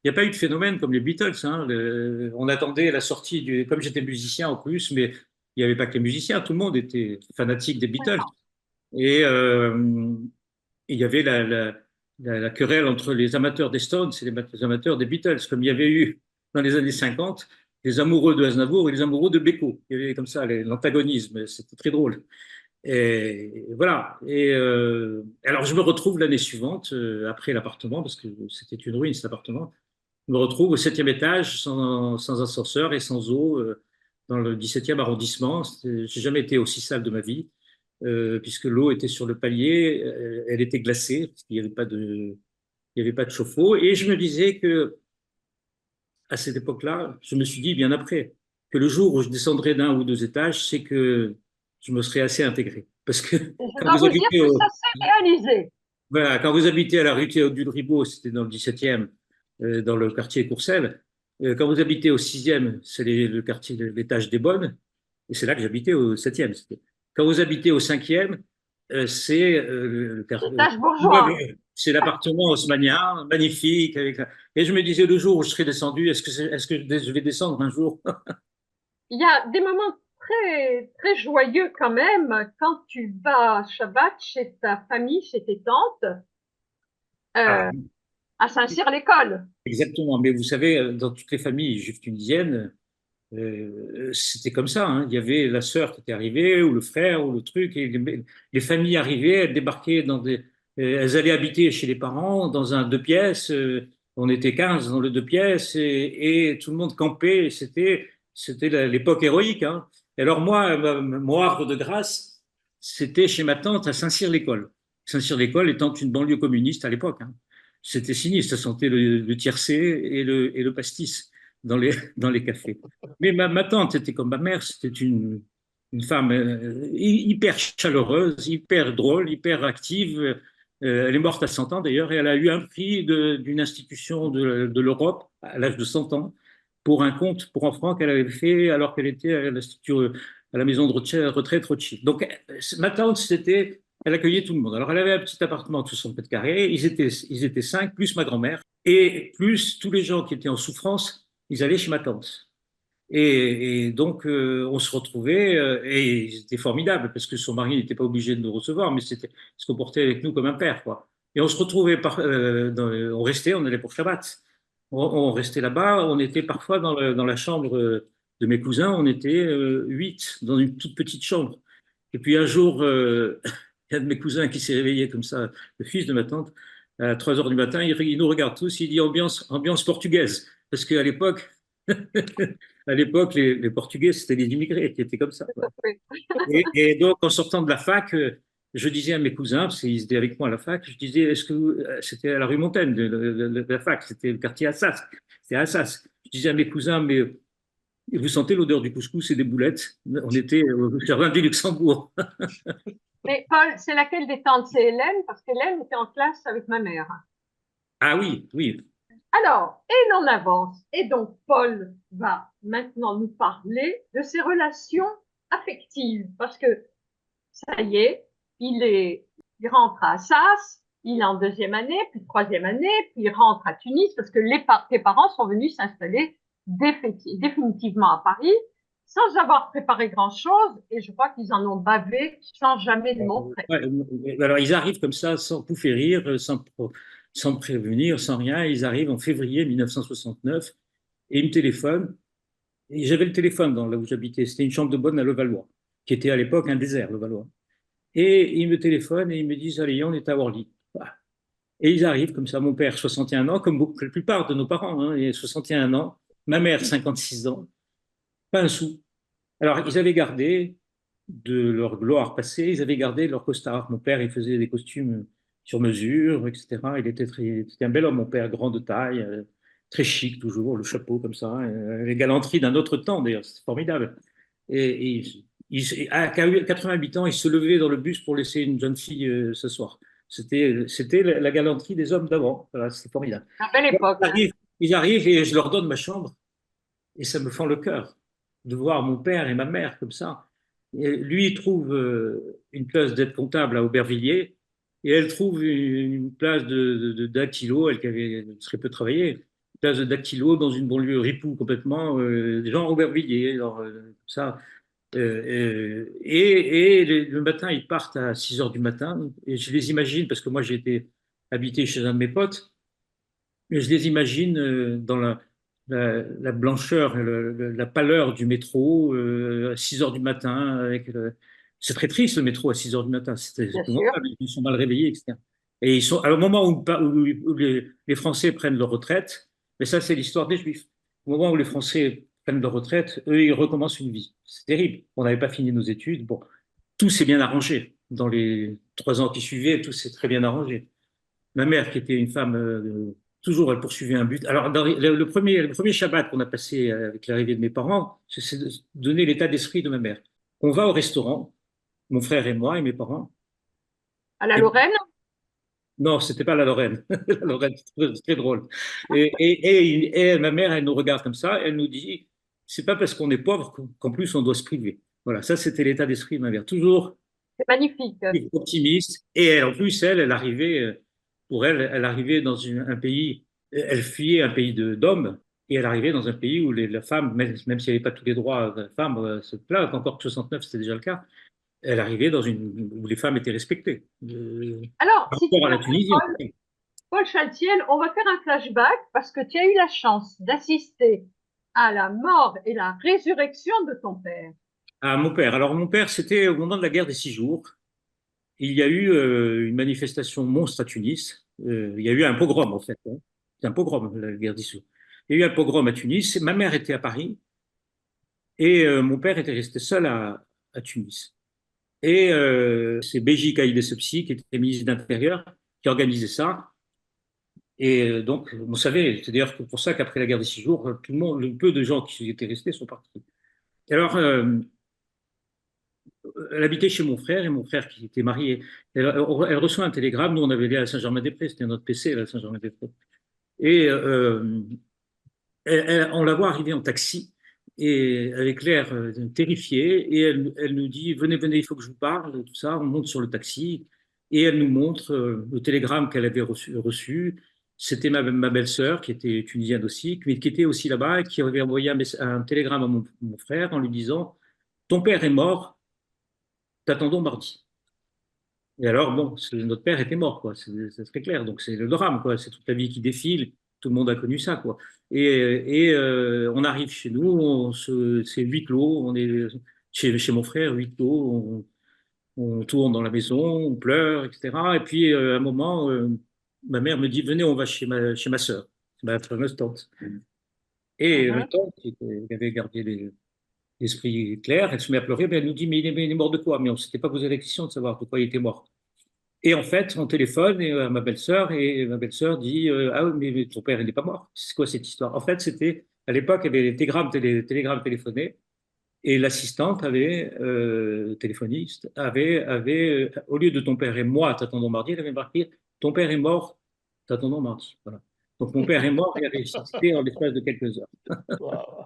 n'y a pas eu de phénomène comme les Beatles, hein. On attendait la sortie comme j'étais musicien en plus, mais il n'y avait pas que les musiciens, tout le monde était fanatique des Beatles. Et il y avait la querelle entre les amateurs des Stones et les amateurs des Beatles, comme il y avait eu dans les années 50 les amoureux de Aznavour et les amoureux de Beko. Il y avait comme ça l'antagonisme, c'était très drôle. Et voilà. Et alors, je me retrouve l'année suivante, après l'appartement, parce que c'était une ruine cet appartement. Je me retrouve au 7e étage, sans ascenseur et sans eau, dans le 17e arrondissement. Je n'ai jamais été aussi sale de ma vie, puisque l'eau était sur le palier, elle était glacée, parce qu'il n'y avait pas de chauffe-eau. Et je me disais que, à cette époque-là, je me suis dit, bien après, que le jour où je descendrai d'un ou deux étages, c'est que je me serais assez intégré. Parce que Je dois vous dire que ça s'est réalisé. Voilà, quand vous habitez à la rue Théodule Ribaud, c'était dans le 17e, dans le quartier Courcelles, Quand vous habitez au 6e, c'est le quartier, l'étage des Bonnes, et c'est là que j'habitais au 7e. Quand vous habitez au 5e, c'est Étage bourgeois. c'est l'appartement haussmannien, magnifique. Et je me disais, le jour où je serai descendu, est-ce que je vais descendre un jour? Il y a des moments très, très joyeux quand même quand tu vas Shabbat chez ta famille, chez tes tantes, Ah, euh, à Saint-Cyr-l'École. exactement. Mais vous savez, dans toutes les familles juives tunisiennes, c'était comme ça, hein. Il y avait la sœur qui était arrivée, ou le frère, ou le truc, et les familles arrivaient, elles débarquaient elles allaient habiter chez les parents dans un 2 pièces. On était 15 dans le 2 pièces, et tout le monde campait. C'était l'époque héroïque, hein. Et alors moi, mon havre de grâce, c'était chez ma tante à Saint-Cyr-l'École. Saint-Cyr-l'École étant une banlieue communiste à l'époque, hein. C'était sinistre, ça sentait le tiercé et le pastis dans les cafés. Mais ma tante était comme ma mère, c'était une femme hyper chaleureuse, hyper drôle, hyper active. Elle est morte à 100 ans d'ailleurs, et elle a eu un prix d'une institution de l'Europe à l'âge de 100 ans pour un conte pour enfants qu'elle avait fait alors qu'elle était à l'Institut, à la maison de retraite Rothschild. Donc ma tante, elle accueillait tout le monde. Alors elle avait un petit appartement de 60 mètres carrés, ils étaient 5, plus ma grand-mère, et plus tous les gens qui étaient en souffrance, ils allaient chez ma tante. Et donc, on se retrouvait, et c'était formidable, parce que son mari n'était pas obligé de nous recevoir, mais il se comportait avec nous comme un père, quoi. Et on se retrouvait, on restait, on allait pour Shabbat. On restait là-bas, on était parfois dans la chambre de mes cousins, on était 8, dans une toute petite chambre. Et puis un jour, il y a un de mes cousins qui s'est réveillé comme ça, le fils de ma tante, à 3 heures du matin, il nous regarde tous, il dit ambiance portugaise. Parce qu'à l'époque, à l'époque, les Portugais, c'était les immigrés qui étaient comme ça, quoi. Et donc, en sortant de la fac, je disais à mes cousins, parce qu'ils étaient avec moi à la fac, je disais, c'était à la rue Montaigne, la fac, c'était le quartier Assas. C'était à Assas. Je disais à mes cousins, mais vous sentez l'odeur du couscous et des boulettes? On était au jardin du Luxembourg. Mais Paul, c'est laquelle des tantes? C'est Hélène, parce qu'Hélène était en classe avec ma mère. Ah oui, oui. Alors, et l'on avance. Et donc, Paul va maintenant nous parler de ses relations affectives, parce que ça y est, il rentre à Assas, il est en 2e année, puis 3e année, puis il rentre à Tunis, parce que tes parents sont venus s'installer définitivement à Paris, sans avoir préparé grand-chose, et je crois qu'ils en ont bavé sans jamais le montrer. Ouais, alors, ils arrivent comme ça, sans pouffer rire, sans prévenir, sans rien. Ils arrivent en février 1969, et ils me téléphonent. Et j'avais le téléphone là où j'habitais. C'était une chambre de bonne à Levallois, qui était à l'époque un désert, Levallois. Et ils me téléphonent et ils me disent, allez, on est à Orly. Voilà. Et ils arrivent comme ça, mon père, 61 ans, comme la plupart de nos parents, hein, et 61 ans, ma mère, 56 ans, pas un sou. Alors, ils avaient gardé de leur gloire passée, ils avaient gardé leur costard. Mon père, il faisait des costumes sur mesure, etc. C'était un bel homme, mon père, grand de taille, très chic toujours, le chapeau comme ça, les galanteries d'un autre temps d'ailleurs, c'est formidable. Et à 88 ans, il se levait dans le bus pour laisser une jeune fille s'asseoir. C'était la galanterie des hommes d'avant. Voilà, c'est formidable. À belle époque. Ils arrivent et je leur donne ma chambre et ça me fend le cœur de voir mon père et ma mère comme ça. Et lui, il trouve une place d'aide comptable à Aubervilliers et elle trouve une place de dactylo, elle qui avait très peu travaillé, une place de dactylo dans une banlieue ripoux complètement, des gens à Aubervilliers, alors, ça. Et le matin, ils partent à 6 heures du matin et je les imagine, parce que moi j'ai été habité chez un de mes potes, et je les imagine dans la blancheur, la pâleur du métro à 6 heures du matin. C'est très triste le métro à 6 heures du matin. C'est Bien sûr. épouvantable. Ils sont mal réveillés, etc. Et ils sont, à un moment où les Français prennent leur retraite, mais ça c'est l'histoire des Juifs. Au moment où les Français prennent leur retraite, eux ils recommencent une vie. C'est terrible. On n'avait pas fini nos études. Bon, tout s'est bien arrangé. Dans les 3 ans qui suivaient, tout s'est très bien arrangé. Ma mère, qui était une femme, toujours, elle poursuivait un but. Alors, le premier Shabbat qu'on a passé avec l'arrivée de mes parents, c'est de donner l'état d'esprit de ma mère. On va au restaurant, mon frère et moi et mes parents. À la Lorraine? Non, c'était pas la Lorraine. La Lorraine, c'est très drôle. Et ma mère, elle nous regarde comme ça, elle nous dit, c'est pas parce qu'on est pauvre qu'en plus on doit se priver. Voilà, ça c'était l'état d'esprit de ma mère. Toujours C'est magnifique. optimiste. Et elle, en plus, elle arrivait, pour elle, elle arrivait dans un pays, elle fuyait un pays d'hommes, et elle arrivait dans un pays où la femme, même s'il n'y avait pas tous les droits de la femme, là, encore que 69, c'était déjà le cas, elle arrivait où les femmes étaient respectées. Alors, Par si tu rapport à la veux, Tunisie, en tout cas. Paul Chaltiel, on va faire un flashback parce que tu as eu la chance d'assister à la mort et la résurrection de ton père. À mon père. Alors, mon père, c'était au moment de la guerre des 6 jours. Il y a eu une manifestation monstre à Tunis. Il y a eu un pogrom, en fait, hein. C'est un pogrom, la guerre des 6 jours. Il y a eu un pogrom à Tunis. Ma mère était à Paris et mon père était resté seul à Tunis. Et c'est Béji Caïd Essebsi, qui était ministre de l'Intérieur, qui organisait ça. Et donc, vous savez, c'est d'ailleurs pour ça qu'après la guerre des 6 jours, tout le monde, le peu de gens qui étaient restés sont partis. Et alors, elle habitait chez mon frère, et mon frère qui était marié, elle reçoit un télégramme. Nous, on avait allé à Saint-Germain-des-Prés, c'était notre PC à Saint-Germain-des-Prés. Et on la voit arriver en taxi, et avec l'air terrifié, et elle nous dit, venez, venez, il faut que je vous parle, tout ça. On monte sur le taxi, et elle nous montre le télégramme qu'elle avait reçu. C'était ma belle-sœur, qui était tunisienne aussi, mais qui était aussi là-bas, et qui avait envoyé un télégramme à mon frère en lui disant, ton père est mort, t'attendons mardi. Et alors, bon, notre père était mort, quoi. C'est très clair. Donc, c'est le drame, quoi. C'est toute la vie qui défile. Tout le monde a connu ça, quoi. On arrive chez nous, c'est huis clos. On est chez mon frère, huis clos. On tourne dans la maison, on pleure, etc. Et puis, à un moment, ma mère me dit, venez, on va chez ma sœur, ma fameuse tante. Et ma Mhm. tante, qui avait gardé l'esprit clair, elle se met à pleurer. Ben, elle nous dit, mais il est mort de quoi? Mais on ne s'était pas posé la question de savoir de quoi il était mort. Et en fait, on téléphone à ma belle-sœur, et ma belle-sœur dit, ah oui, mais ton père, il n'est pas mort. C'est quoi cette histoire? En fait, c'était, à l'époque, il y avait les télégrammes téléphonés, et l'assistante téléphoniste, au lieu de ton père et moi, t'attendons mardi, elle avait marqué, ton père est mort, t'attendons mardi. Voilà. Donc, mon père est mort, il avait ressuscité en l'espace de quelques heures. Wow.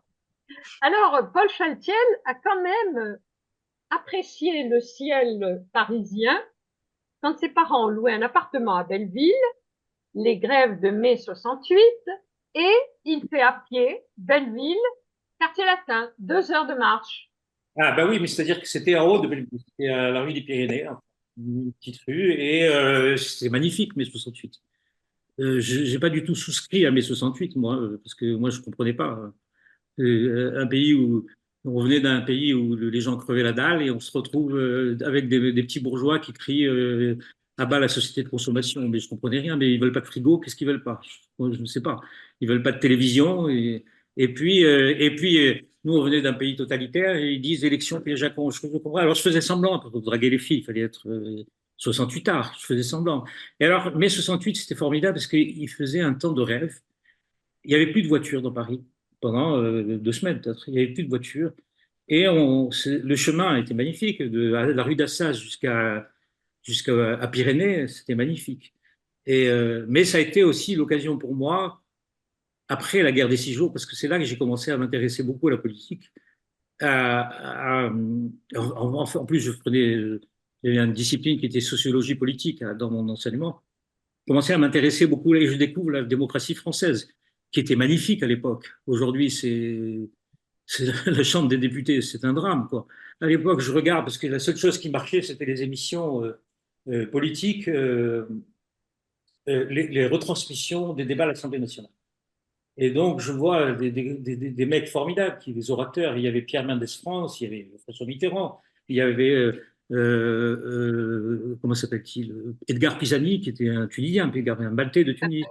Alors, Paul Chaltiel a quand même apprécié le ciel parisien quand ses parents ont loué un appartement à Belleville, les grèves de mai 68, et il fait à pied Belleville, quartier latin, 2 heures de marche. Ah, bah oui, mais c'est-à-dire que c'était en haut de Belleville, c'était à la rue des Pyrénées, hein, une petite rue, et c'est magnifique, mai 68. Je n'ai pas du tout souscrit à mai 68, moi, parce que moi, je ne comprenais pas. Un pays où on venait d'un pays où les gens crevaient la dalle, et on se retrouve avec des petits bourgeois qui crient à bas la société de consommation. Mais je comprenais rien. Mais ils veulent pas de frigo, qu'est-ce qu'ils veulent pas? Je ne sais pas. Ils veulent pas de télévision. Et puis, nous, on venait d'un pays totalitaire, et ils disent élection piège à con. Je comprends. Alors je faisais semblant pour draguer les filles. Il fallait être 68 tard. Je faisais semblant. Et alors, mai 68, c'était formidable parce qu'il faisait un temps de rêve. Il n'y avait plus de voitures dans Paris pendant 2 semaines, peut-être. Il n'y avait plus de voitures. Et le chemin était magnifique. De la rue d'Assas jusqu'à Pyrénées, c'était magnifique. Mais ça a été aussi l'occasion pour moi, après la guerre des 6 jours, parce que c'est là que j'ai commencé à m'intéresser beaucoup à la politique. En plus, il y avait une discipline qui était sociologie politique, hein, dans mon enseignement. J'ai commencé à m'intéresser beaucoup, et je découvre la démocratie française, qui était magnifique à l'époque. Aujourd'hui, c'est la Chambre des députés, c'est un drame, quoi. À l'époque, je regarde, parce que la seule chose qui marchait, c'était les émissions politiques, les retransmissions des débats à l'Assemblée nationale. Et donc, je vois des mecs formidables, des orateurs. Il y avait Pierre Mendès France, il y avait François Mitterrand, il y avait, comment s'appelle-t-il, Edgar Pisani, qui était un Tunisien, un Maltais de Tunis.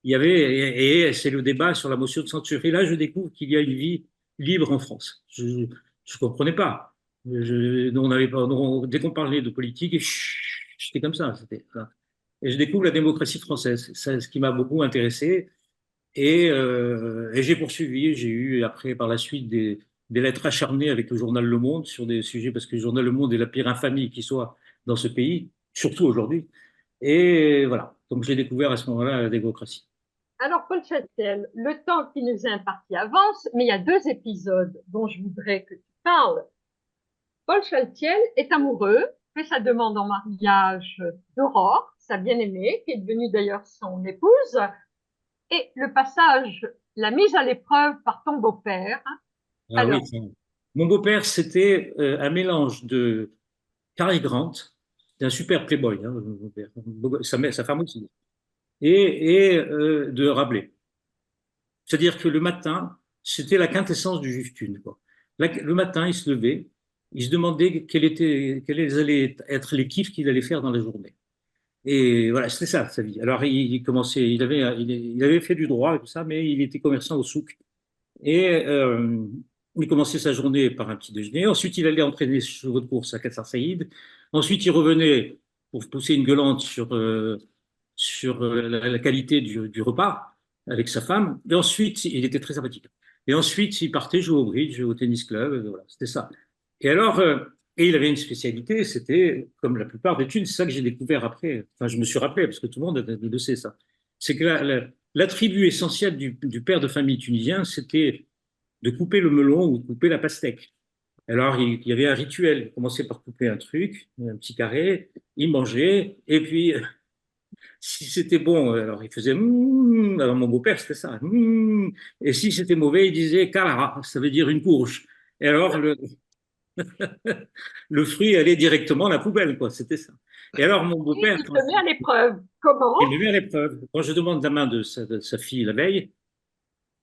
Il y avait, et c'est le débat sur la motion de censure. Et là, je découvre qu'il y a une vie libre en France. Je ne comprenais pas. On avait pas, dès qu'on parlait de politique, j'étais comme ça. Voilà. Et je découvre la démocratie française. C'est ce qui m'a beaucoup intéressé. Et j'ai poursuivi. J'ai eu après, par la suite, des lettres acharnées avec le journal Le Monde sur des sujets, parce que le journal Le Monde est la pire infamie qui soit dans ce pays, surtout aujourd'hui. Et voilà. Donc, j'ai découvert à ce moment-là la démocratie. Alors, Paul Châtel, le temps qui nous est imparti avance, mais il y a 2 épisodes dont je voudrais que tu parles. Paul Chaltiel est amoureux, fait sa demande en mariage d'Aurore, sa bien-aimée, qui est devenue d'ailleurs son épouse, et le passage, la mise à l'épreuve par ton beau-père. Ah oui, Alors, mon beau-père, c'était un mélange de Cary Grant, c'est un super playboy, hein, mon beau-père. Sa femme aussi, et de Rabelais. C'est-à-dire que le matin, c'était la quintessence du Justune, quoi. Le matin, il se levait, il se demandait quels allaient être les kiffs qu'il allait faire dans la journée. Et voilà, c'était ça, sa vie. Alors, il commençait, il avait fait du droit et tout ça, mais il était commerçant au souk. Et il commençait sa journée par un petit déjeuner. Ensuite, il allait entraîner ses chevaux de course à Kassar Saïd. Ensuite, il revenait pour pousser une gueulante sur la qualité du repas avec sa femme. Et ensuite, il était très sympathique. Et ensuite, il partait jouer au bridge, au tennis club. Voilà, c'était ça. Et alors, et il avait une spécialité, c'était, comme la plupart des thunes, c'est ça que j'ai découvert après. Enfin, je me suis rappelé, parce que tout le monde le sait, ça. C'est que l'attribut essentiel du père de famille tunisien, c'était de couper le melon ou de couper la pastèque. Alors, il y avait un rituel. Il commençait par couper un truc, un petit carré, il mangeait, et puis, si c'était bon, alors il faisait Alors, mon beau-père, c'était ça. Et si c'était mauvais, il disait kalara, ça veut dire une courge. Et alors, le fruit allait directement à la poubelle, quoi. C'était ça. Et alors, mon beau-père, il te met à l'épreuve. Comment? il me met à l'épreuve. Quand je demande la main de sa fille la veille,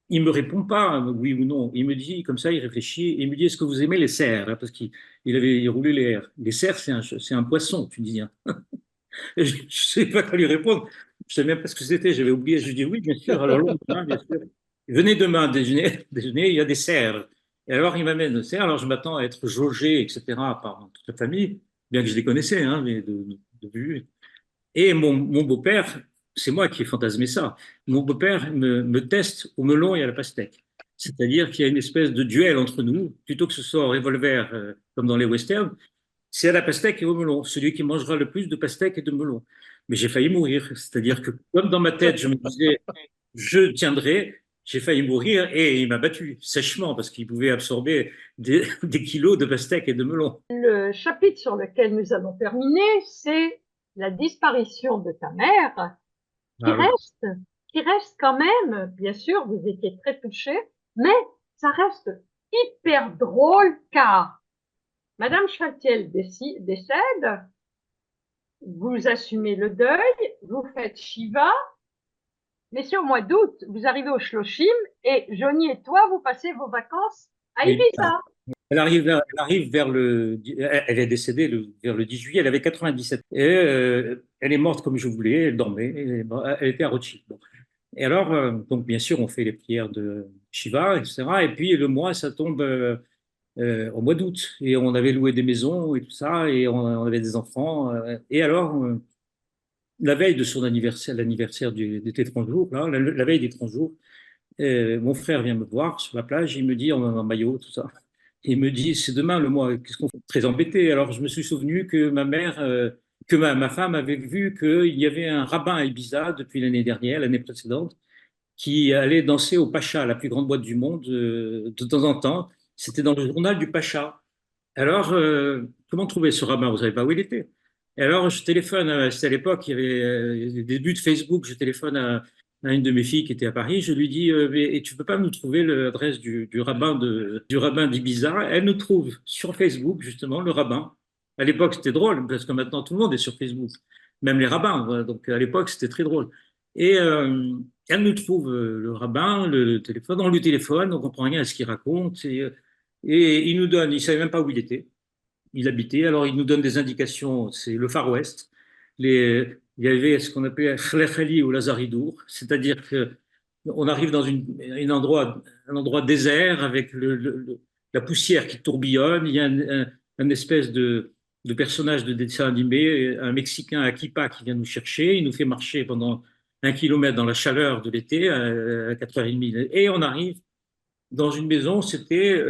il me répond pas oui ou non. Il me dit, comme ça, il réfléchit, il me dit, est-ce que vous aimez les cerfs? Parce qu'il avait roulé les R. Les cerfs, c'est un poisson tunisien. Et je ne sais pas quoi lui répondre. Je ne sais même pas ce que c'était. J'avais oublié. Je lui dis oui, bien sûr. Alors, le lendemain, bien sûr. Venez demain déjeuner, il y a des cerfs. Et alors, il m'amène le cerf. Alors, je m'attends à être jaugé, etc., par toute la famille, bien que je les connaissais, hein, mais de vue. Et mon beau-père, c'est moi qui ai fantasmé ça. Mon beau-père me teste au melon et à la pastèque. C'est-à-dire qu'il y a une espèce de duel entre nous, plutôt que ce soit au revolver, comme dans les westerns, c'est à la pastèque et au melon, celui qui mangera le plus de pastèques et de melon. Mais j'ai failli mourir. C'est-à-dire que, comme dans ma tête, je me disais, je tiendrai, j'ai failli mourir et il m'a battu sèchement parce qu'il pouvait absorber des kilos de pastèques et de melon. Le chapitre sur lequel nous allons terminer, c'est la disparition de ta mère, qui Ah oui. reste, qui reste quand même, bien sûr, vous étiez très touchés, mais ça reste hyper drôle car Madame Chaltiel décède, vous assumez le deuil, vous faites Shiva, mais c'est au mois d'août, vous arrivez au Shloshim et Johnny et toi, vous passez vos vacances à Oui. Ibiza. Elle arrive vers elle est décédée vers le 10 juillet, elle avait 97. Et elle est morte comme je voulais, elle dormait, elle était à Rothschild. Bon. Et alors, donc bien sûr, on fait les prières de Shiva, etc. Et puis le mois, ça tombe au mois d'août. Et on avait loué des maisons et tout ça, et on avait des enfants. Et alors, la veille de son anniversaire, l'anniversaire des 30 jours, là, la veille des 30 jours, mon frère vient me voir sur la plage, il me dit, en maillot, tout ça, il me dit, c'est demain le mois, qu'est-ce qu'on fait? Très embêté. Alors je me suis souvenu que ma mère, que ma femme avait vu qu'il y avait un rabbin à Ibiza depuis l'année dernière, l'année précédente, qui allait danser au Pacha, la plus grande boîte du monde, de temps en temps. C'était dans le journal du Pacha. Alors, comment trouver ce rabbin? Vous savez pas où il était. Et alors, je téléphone, c'était à l'époque, il y avait les débuts de Facebook, je téléphone à une de mes filles qui était à Paris, je lui dis, et tu peux pas nous trouver l'adresse du rabbin du rabbin d'Ibiza? Elle nous trouve sur Facebook, justement, le rabbin. À l'époque, c'était drôle, parce que maintenant, tout le monde est sur Facebook, même les rabbins. Voilà. Donc, à l'époque, c'était très drôle. Et elle nous trouve le rabbin, le téléphone, on lui téléphone, on comprend rien à ce qu'il raconte, et il nous donne, il savait même pas où il était, il habitait, alors il nous donne des indications, c'est le Far West. Il y avait ce qu'on appelait Khlecheli ou Lazaridour, c'est-à-dire que on arrive dans un endroit désert avec la poussière qui tourbillonne, il y a un espèce de personnage de dessin animé, un Mexicain à kippa qui vient nous chercher, il nous fait marcher pendant 1 kilomètre dans la chaleur de l'été à 4h30, et on arrive dans une maison, c'était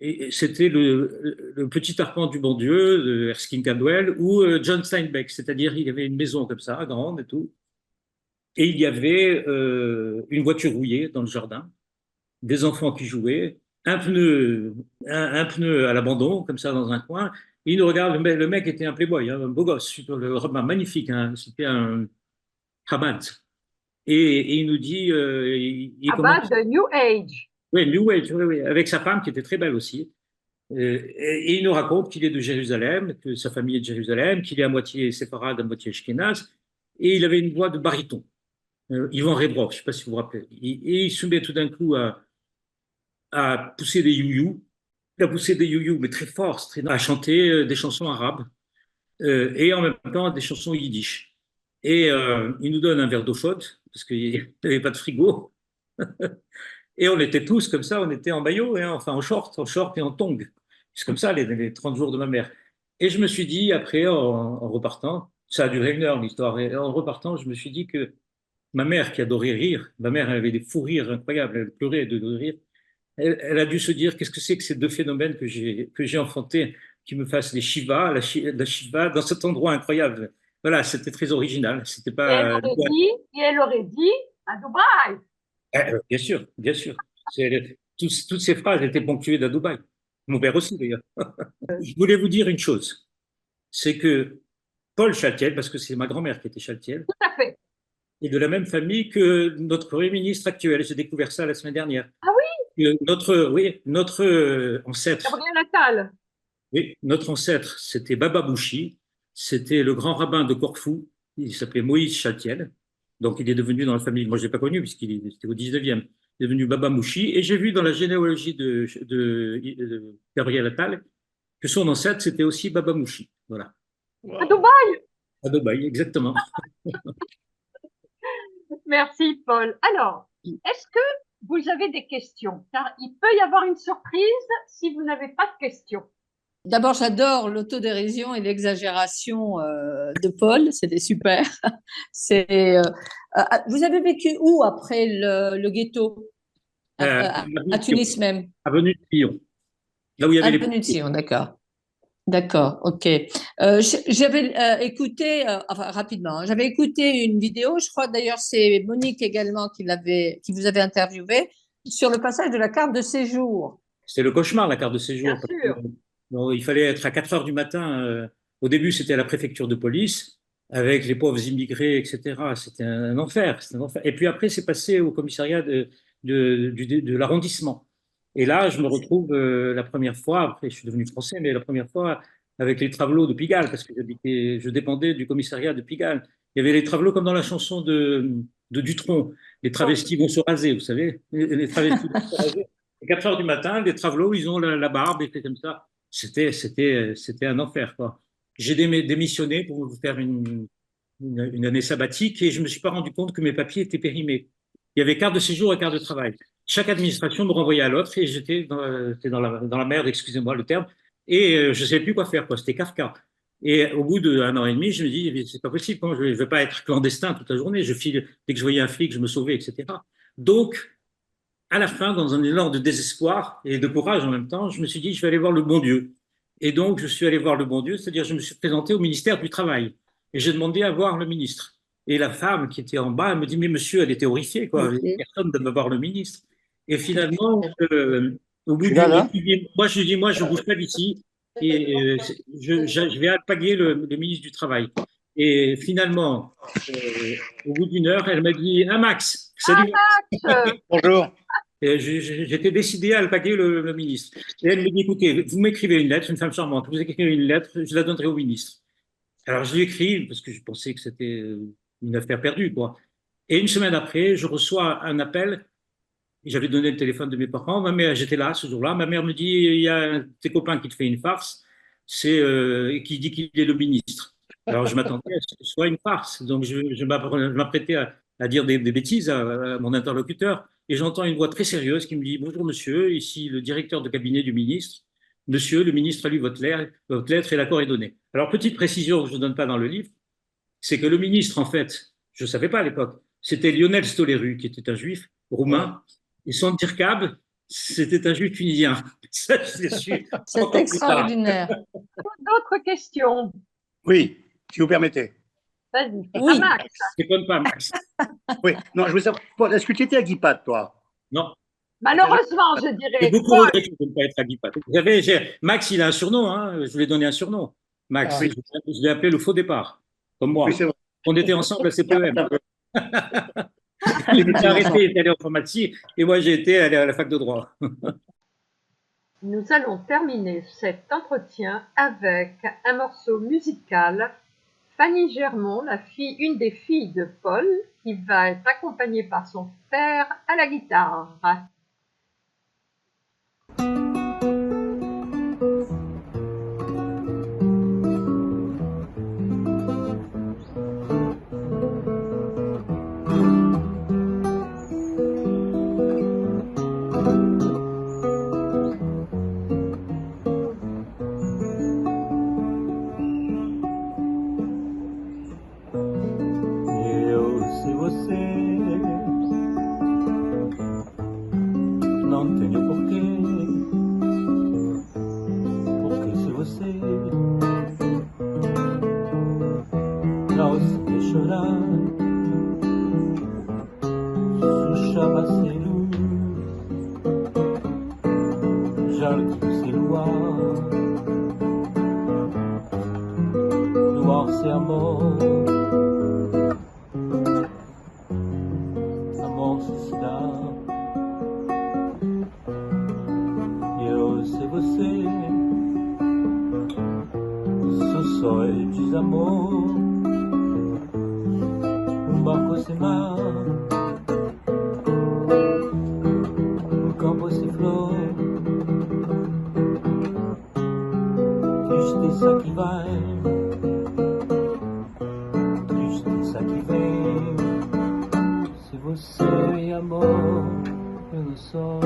et c'était le petit arpent du bon Dieu de Erskine Caldwell ou John Steinbeck, c'est-à-dire il y avait une maison comme ça, grande et tout, et il y avait une voiture rouillée dans le jardin, des enfants qui jouaient, un pneu à l'abandon, comme ça dans un coin. Il nous regarde, le mec était un playboy, hein, un beau gosse, super, le Robin, magnifique, hein, c'était un Chabad. Et il nous dit, il Abad commence, de New Age. oui, New Age, oui, oui, avec sa femme qui était très belle aussi. Et il nous raconte qu'il est de Jérusalem, que sa famille est de Jérusalem, qu'il est à moitié séfarade, à moitié ashkénaze, et il avait une voix de baryton. Yvan Rebroff, je ne sais pas si vous vous rappelez. Et il se met tout d'un coup à pousser des you-you, à pousser des you-you, mais très fort, à chanter des chansons arabes et en même temps des chansons yiddish. Et il nous donne un verre d'eau chaude, parce qu'il n'y avait pas de frigo. Et on était tous comme ça, on était en maillot, hein, enfin en short et en tongs. C'est comme ça les 30 jours de ma mère. Et je me suis dit, après, en repartant, ça a duré 1 heure l'histoire, et en repartant, je me suis dit que ma mère qui adorait rire, ma mère elle avait des fous rires incroyables, elle pleurait de rire, elle a dû se dire qu'est-ce que c'est que ces deux phénomènes que j'ai enfantés, qui me fassent les Shiva, la Shiva, dans cet endroit incroyable. Voilà, c'était très original. C'était pas. Et elle aurait dit à Dubaï. Bien sûr, bien sûr. Toutes ces phrases étaient ponctuées d'à Dubaï. Mon père aussi, d'ailleurs. Je voulais vous dire une chose, c'est que Paul Chaltiel, parce que c'est ma grand-mère qui était Chaltiel, Tout à fait. est de la même famille que notre Premier ministre actuel. J'ai découvert ça la semaine dernière. Ah oui, Notre ancêtre, Gabriel Attal. oui, notre ancêtre, c'était Baba Bouchi, c'était le grand rabbin de Corfou, il s'appelait Moïse Chaltiel, donc il est devenu dans la famille, moi je ne l'ai pas connu puisqu'il était au 19e, il est devenu Baba Mouchi, et j'ai vu dans la généalogie de Gabriel Attal que son ancêtre c'était aussi Baba Mouchi, voilà, À Dubaï. à Dubaï, exactement. Merci, Paul. Alors, est-ce que vous avez des questions? Car il peut y avoir une surprise si vous n'avez pas de questions. D'abord, j'adore l'autodérision et l'exagération de Paul, c'était super. Vous avez vécu où après le ghetto? À Tunis même? Avenue de Lyon, là où il y avait les... Avenue de Sion, d'accord. D'accord, ok. J'avais écouté, enfin rapidement, hein, j'avais écouté une vidéo, je crois d'ailleurs c'est Monique également qui vous avait interviewé, sur le passage de la carte de séjour. C'était le cauchemar, la carte de séjour. Bien sûr. Bon, il fallait être à 4 heures du matin. Au début, c'était à la préfecture de police, avec les pauvres immigrés, etc. C'était un enfer, c'était un enfer. Et puis après, c'est passé au commissariat de l'arrondissement. Et là, je me retrouve la première fois, après je suis devenu français, mais la première fois avec les travelots de Pigalle, parce que je dépendais du commissariat de Pigalle. Il y avait les travelots comme dans la chanson de Dutronc, les travestis vont se raser, vous savez, les travestis vont se raser. À 4 heures du matin, les travelots, ils ont la barbe et c'est comme ça. C'était un enfer, quoi. J'ai démissionné pour faire une année sabbatique et je ne me suis pas rendu compte que mes papiers étaient périmés. Il y avait carte de séjour et carte de travail. Chaque administration me renvoyait à l'autre et j'étais dans la merde, excusez-moi le terme, et je ne savais plus quoi faire, quoi. C'était Kafka. Et au bout d'1 an et demi, je me dis, c'est pas possible, je ne vais pas être clandestin toute la journée. Je file, dès que je voyais un flic, je me sauvais, etc. Donc, à la fin, dans un élan de désespoir et de courage en même temps, je me suis dit, je vais aller voir le bon Dieu. Et donc, je suis allé voir le bon Dieu, c'est-à-dire, je me suis présenté au ministère du Travail et j'ai demandé à voir le ministre. Et la femme qui était en bas, elle me dit, mais monsieur, elle était horrifiée, quoi. Okay. Personne ne veut voir le ministre. Et finalement, au bout moi, je lui dis, moi, je ne bouge pas d'ici et je vais alpaguer le ministre du Travail. Et finalement, au bout d'1 heure, elle m'a dit, ah Max, salut. Max. Bonjour. J'étais décidé à alpaguer le ministre. Et elle me dit, écoutez, vous m'écrivez une lettre, une femme charmante, vous écrivez une lettre, je la donnerai au ministre. Alors je lui écris, parce que je pensais que c'était une affaire perdue, quoi. Et 1 semaine après, je reçois un appel, j'avais donné le téléphone de mes parents, ma mère, j'étais là ce jour-là, ma mère me dit, il y a un de tes copains qui te fait une farce, et qui dit qu'il est le ministre. Alors je m'attendais à ce que ce soit une farce, donc je m'apprêtais à dire des bêtises à mon interlocuteur, et j'entends une voix très sérieuse qui me dit, bonjour monsieur, ici le directeur de cabinet du ministre. Monsieur, le ministre a lu votre lettre et l'accord est donné. Alors, petite précision que je ne donne pas dans le livre, c'est que le ministre, en fait, je ne savais pas à l'époque, c'était Lionel Stoleru, qui était un juif roumain, et son dirkab, c'était un juif tunisien. Ça, je suis C'est encore plus tard. extraordinaire. D'autres questions? Oui, si vous permettez. Vas-y, Oui. à Max. Je ne pas, Max. Oui, non, je voulais savoir, Paul, est-ce que tu étais à Guipad, toi? Non, Malheureusement, je j'ai dirais, beaucoup Paul, regretté de ne pas être à Guipat. Max, il a un surnom, hein, je lui ai donné un surnom. Max, Ah. je l'ai appelé le faux départ, comme moi. Oui, c'est vrai. On était ensemble à CPEM. Un peu. Il était arrêté, il était allé en pharmacie, et moi j'ai été allé à la fac de droit. nous allons terminer cet entretien avec un morceau musical. Fanny Germont, une des filles de Paul, qui va être accompagnée par son père à la guitare. Eu, se você não tenho porquê, porque se você não se deixa chorar, se chama-se luz, jardim-se luar, luar-se amor. Você, sou só e desamor, barco sem mar, campo sem flor, tristeza que vai, tristeza que vem. Se você é amor, eu não sou.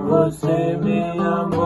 Você me amou.